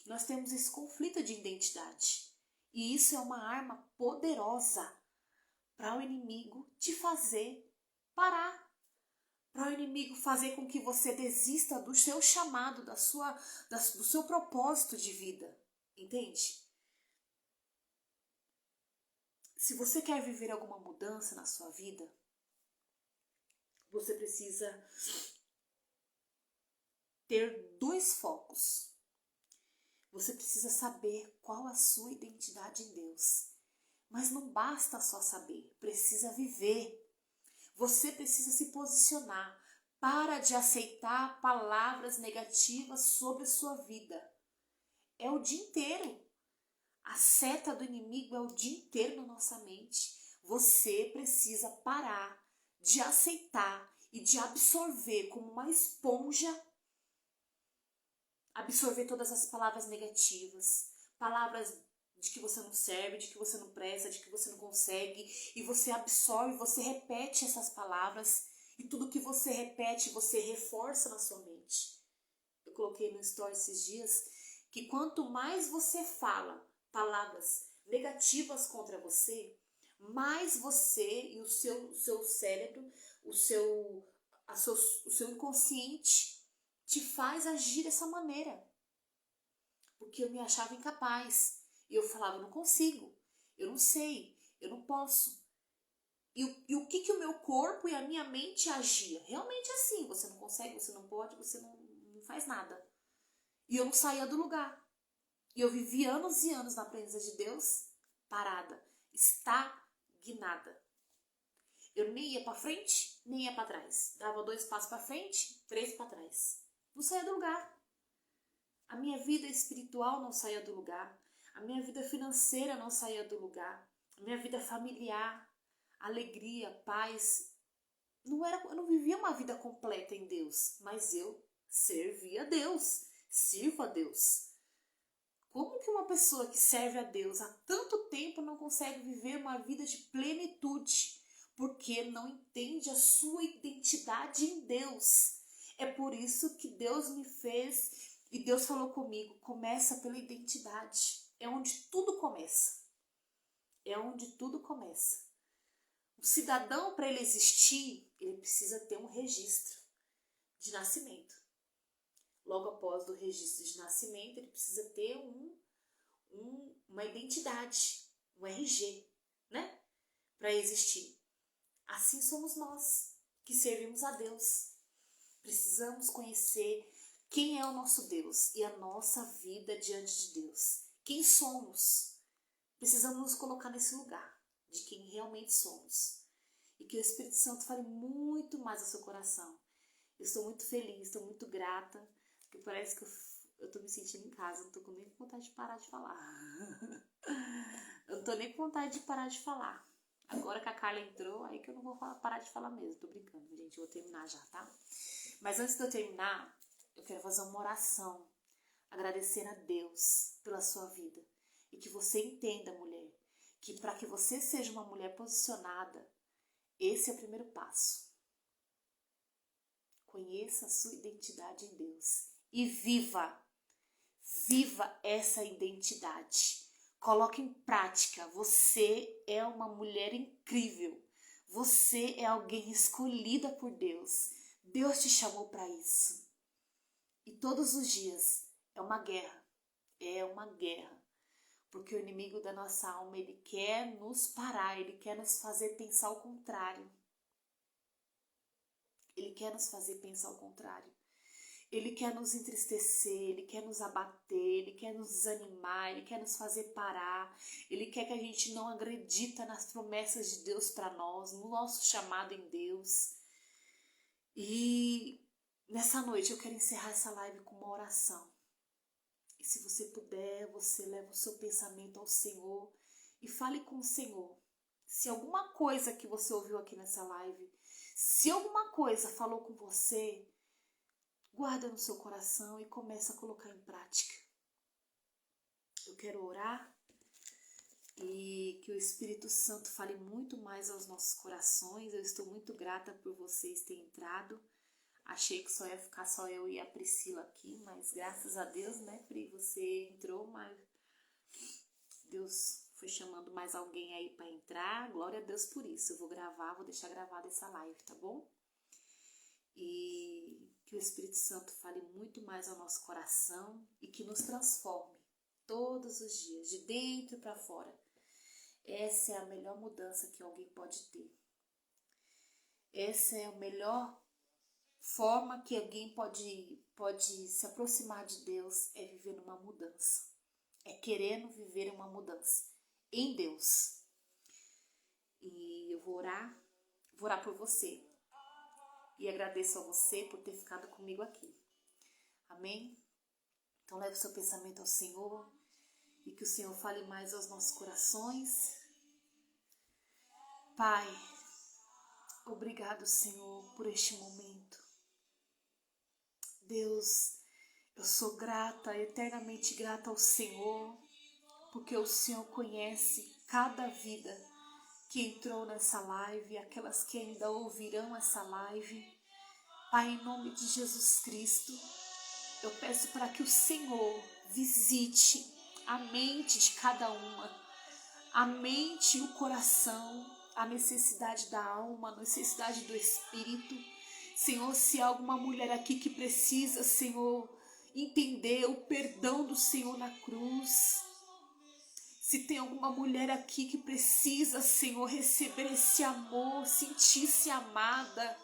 Speaker 1: nós temos esse conflito de identidade. E isso é uma arma poderosa para o inimigo te fazer parar, para o inimigo fazer com que você desista do seu chamado, do seu propósito de vida. Entende? Se você quer viver alguma mudança na sua vida, você precisa ter dois focos. Você precisa saber qual a sua identidade em Deus. Mas não basta só saber, precisa viver. Você precisa se posicionar. Para de aceitar palavras negativas sobre a sua vida. É o dia inteiro. A seta do inimigo é o dia inteiro na nossa mente. Você precisa parar de aceitar e de absorver como uma esponja, absorver todas as palavras negativas, palavras de que você não serve, de que você não presta, de que você não consegue, e você absorve, você repete essas palavras, e tudo que você repete, você reforça na sua mente. Eu coloquei no story esses dias que quanto mais você fala palavras negativas contra você, mais você e o seu cérebro, o seu inconsciente te faz agir dessa maneira. Porque eu me achava incapaz. E eu falava, eu não consigo, eu não sei, eu não posso. E o que o meu corpo e a minha mente agia? Realmente é assim, você não consegue, você não pode, você não faz nada. E eu não saía do lugar. E eu vivi anos e anos na presença de Deus, parada, estagnada. Eu nem ia para frente, nem ia para trás. Dava 2 passos para frente, 3 para trás. Não saía do lugar. A minha vida espiritual não saía do lugar. A minha vida financeira não saía do lugar. A minha vida familiar, alegria, paz. Eu não vivia uma vida completa em Deus, mas eu servia a Deus, sirvo a Deus. Como que uma pessoa que serve a Deus há tanto tempo não consegue viver uma vida de plenitude? Porque não entende a sua identidade em Deus. É por isso que Deus me fez e Deus falou comigo, começa pela identidade. É onde tudo começa. É onde tudo começa. O cidadão, para ele existir, ele precisa ter um registro de nascimento. Logo após do registro de nascimento, ele precisa ter uma identidade, um RG, né? Para existir. Assim somos nós, que servimos a Deus. Precisamos conhecer quem é o nosso Deus e a nossa vida diante de Deus. Quem somos? Precisamos nos colocar nesse lugar de quem realmente somos. E que o Espírito Santo fale muito mais ao seu coração. Eu estou muito feliz, estou muito grata, porque parece que eu estou me sentindo em casa, não estou com nem vontade de parar de falar. Eu não estou nem com vontade de parar de falar. Agora que a Carla entrou, aí que eu não vou parar de falar mesmo. Tô brincando, gente, eu vou terminar já, tá? Mas antes de eu terminar, eu quero fazer uma oração, agradecer a Deus pela sua vida. E que você entenda, mulher, que para que você seja uma mulher posicionada, esse é o primeiro passo. Conheça a sua identidade em Deus e viva essa identidade. Coloque em prática. Você é uma mulher incrível. Você é alguém escolhida por Deus. Deus te chamou para isso. E todos os dias é uma guerra. É uma guerra. Porque o inimigo da nossa alma, ele quer nos parar, ele quer nos fazer pensar o contrário. Ele quer nos fazer pensar o contrário. Ele quer nos entristecer, ele quer nos abater, ele quer nos desanimar, ele quer nos fazer parar. Ele quer que a gente não acredita nas promessas de Deus para nós, no nosso chamado em Deus. E nessa noite eu quero encerrar essa live com uma oração. E se você puder, você leva o seu pensamento ao Senhor e fale com o Senhor. Se alguma coisa que você ouviu aqui nessa live, se alguma coisa falou com você, guarda no seu coração e começa a colocar em prática. Eu quero orar e que o Espírito Santo fale muito mais aos nossos corações. Eu estou muito grata por vocês terem entrado. Achei que só ia ficar só eu e a Priscila aqui, mas graças a Deus, né, Pri? Você entrou, mas Deus foi chamando mais alguém aí para entrar. Glória a Deus por isso. Eu vou gravar, vou deixar gravada essa live, tá bom? E que o Espírito Santo fale muito mais ao nosso coração e que nos transforme. Todos os dias, de dentro para fora. Essa é a melhor mudança que alguém pode ter. Essa é a melhor forma que alguém pode se aproximar de Deus, é viver numa mudança. É querendo viver uma mudança em Deus. E eu vou orar por você. E agradeço a você por ter ficado comigo aqui. Amém? Então leve o seu pensamento ao Senhor e que o Senhor fale mais aos nossos corações. Pai, obrigado, Senhor, por este momento. Deus, eu sou grata, eternamente grata ao Senhor, porque o Senhor conhece cada vida que entrou nessa live, aquelas que ainda ouvirão essa live. Pai, em nome de Jesus Cristo, eu peço para que o Senhor visite a mente de cada uma, a mente e o coração, a necessidade da alma, a necessidade do espírito. Senhor, se há alguma mulher aqui que precisa, Senhor, entender o perdão do Senhor na cruz. Se tem alguma mulher aqui que precisa, Senhor, receber esse amor, sentir-se amada,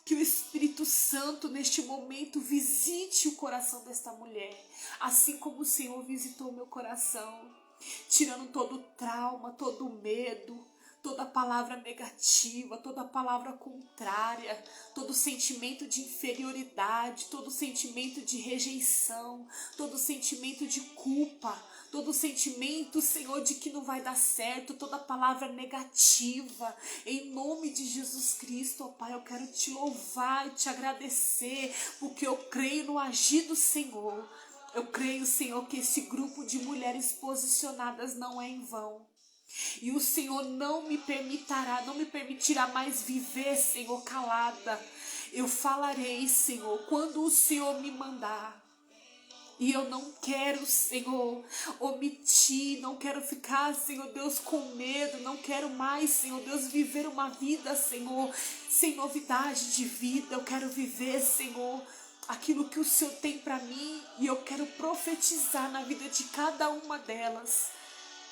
Speaker 1: que o Espírito Santo neste momento visite o coração desta mulher, assim como o Senhor visitou o meu coração, tirando todo o trauma, todo o medo, toda palavra negativa, toda palavra contrária, todo sentimento de inferioridade, todo sentimento de rejeição, todo sentimento de culpa, todo sentimento, Senhor, de que não vai dar certo, toda palavra negativa, em nome de Jesus Cristo, ó Pai, eu quero te louvar e te agradecer, porque eu creio no agir do Senhor. Eu creio, Senhor, que esse grupo de mulheres posicionadas não é em vão. E o Senhor não me permitirá mais viver, Senhor, calada. Eu falarei, Senhor, quando o Senhor me mandar. E eu não quero, Senhor, omitir, não quero ficar, Senhor Deus, com medo, não quero mais, Senhor Deus, viver uma vida, Senhor, sem novidade de vida. Eu quero viver, Senhor, aquilo que o Senhor tem para mim, e eu quero profetizar na vida de cada uma delas.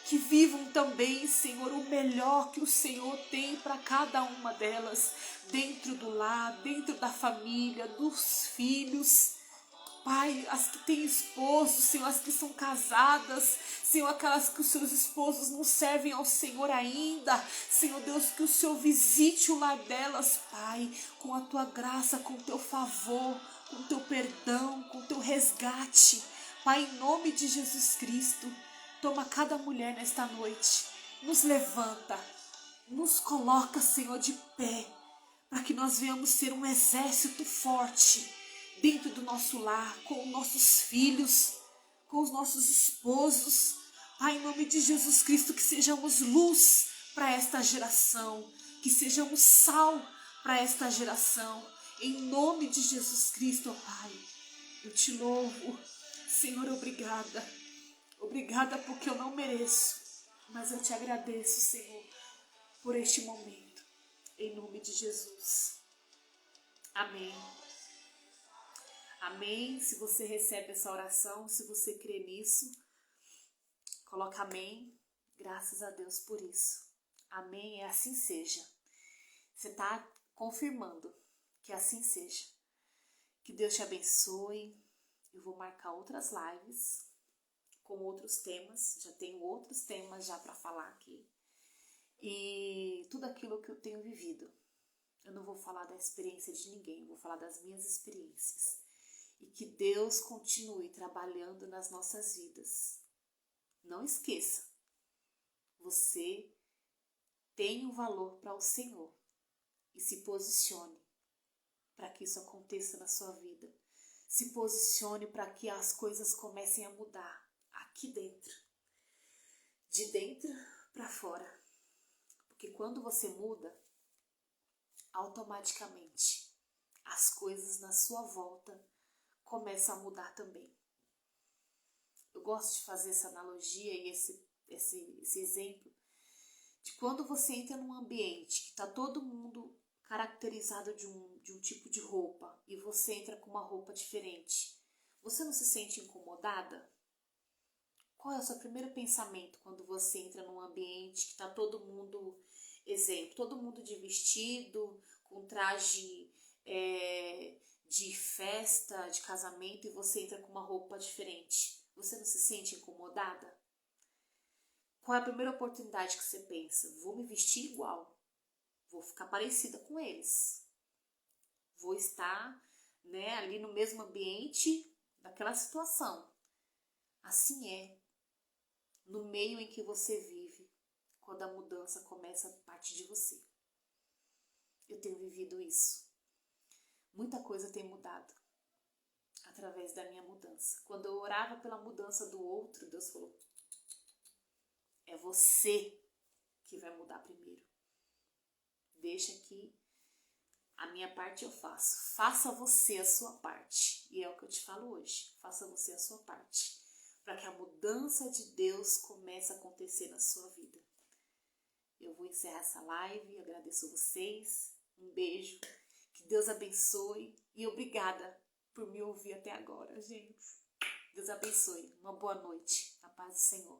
Speaker 1: Que vivam também, Senhor, o melhor que o Senhor tem para cada uma delas, dentro do lar, dentro da família, dos filhos. Pai, as que têm esposo, Senhor, as que são casadas, Senhor, aquelas que os seus esposos não servem ao Senhor ainda. Senhor Deus, que o Senhor visite o lar delas, Pai, com a tua graça, com o teu favor, com o teu perdão, com o teu resgate. Pai, em nome de Jesus Cristo, toma cada mulher nesta noite, nos levanta, nos coloca, Senhor, de pé, para que nós venhamos ser um exército forte dentro do nosso lar, com os nossos filhos, com os nossos esposos. Pai, em nome de Jesus Cristo, que sejamos luz para esta geração, que sejamos sal para esta geração. Em nome de Jesus Cristo, ó Pai, eu te louvo. Senhor, obrigada. Obrigada porque eu não mereço, mas eu te agradeço, Senhor, por este momento. Em nome de Jesus. Amém. Amém. Se você recebe essa oração, se você crê nisso, coloca amém. Graças a Deus por isso. Amém. Assim seja. Você está confirmando que assim seja. Que Deus te abençoe. Eu vou marcar outras lives com outros temas. Já tenho outros temas já para falar aqui. E tudo aquilo que eu tenho vivido. Eu não vou falar da experiência de ninguém, eu vou falar das minhas experiências. E que Deus continue trabalhando nas nossas vidas. Não esqueça, você tem um valor para o Senhor. E se posicione para que isso aconteça na sua vida. Se posicione para que as coisas comecem a mudar aqui dentro. De dentro para fora. Porque quando você muda, automaticamente as coisas na sua volta começam a mudar também. Eu gosto de fazer essa analogia e esse exemplo de quando você entra num ambiente que está todo mundo caracterizado de um tipo de roupa e você entra com uma roupa diferente. Você não se sente incomodada Qual é o seu primeiro pensamento quando você entra num ambiente que está todo mundo, exemplo, todo mundo de vestido, com traje de festa, de casamento, e você entra com uma roupa diferente? Você não se sente incomodada? Qual é a primeira oportunidade que você pensa? Vou me vestir igual, vou ficar parecida com eles, vou estar, né, ali no mesmo ambiente daquela situação. Assim é no meio em que você vive, quando a mudança começa a partir de você. Eu tenho vivido isso. Muita coisa tem mudado através da minha mudança. Quando eu orava pela mudança do outro, Deus falou: é você que vai mudar primeiro. Deixa que a minha parte eu faço. Faça você a sua parte. E é o que eu te falo hoje. Faça você a sua parte, para que a mudança de Deus comece a acontecer na sua vida. Eu vou encerrar essa live, agradeço vocês, um beijo, que Deus abençoe e obrigada por me ouvir até agora, gente. Deus abençoe, uma boa noite, na paz do Senhor.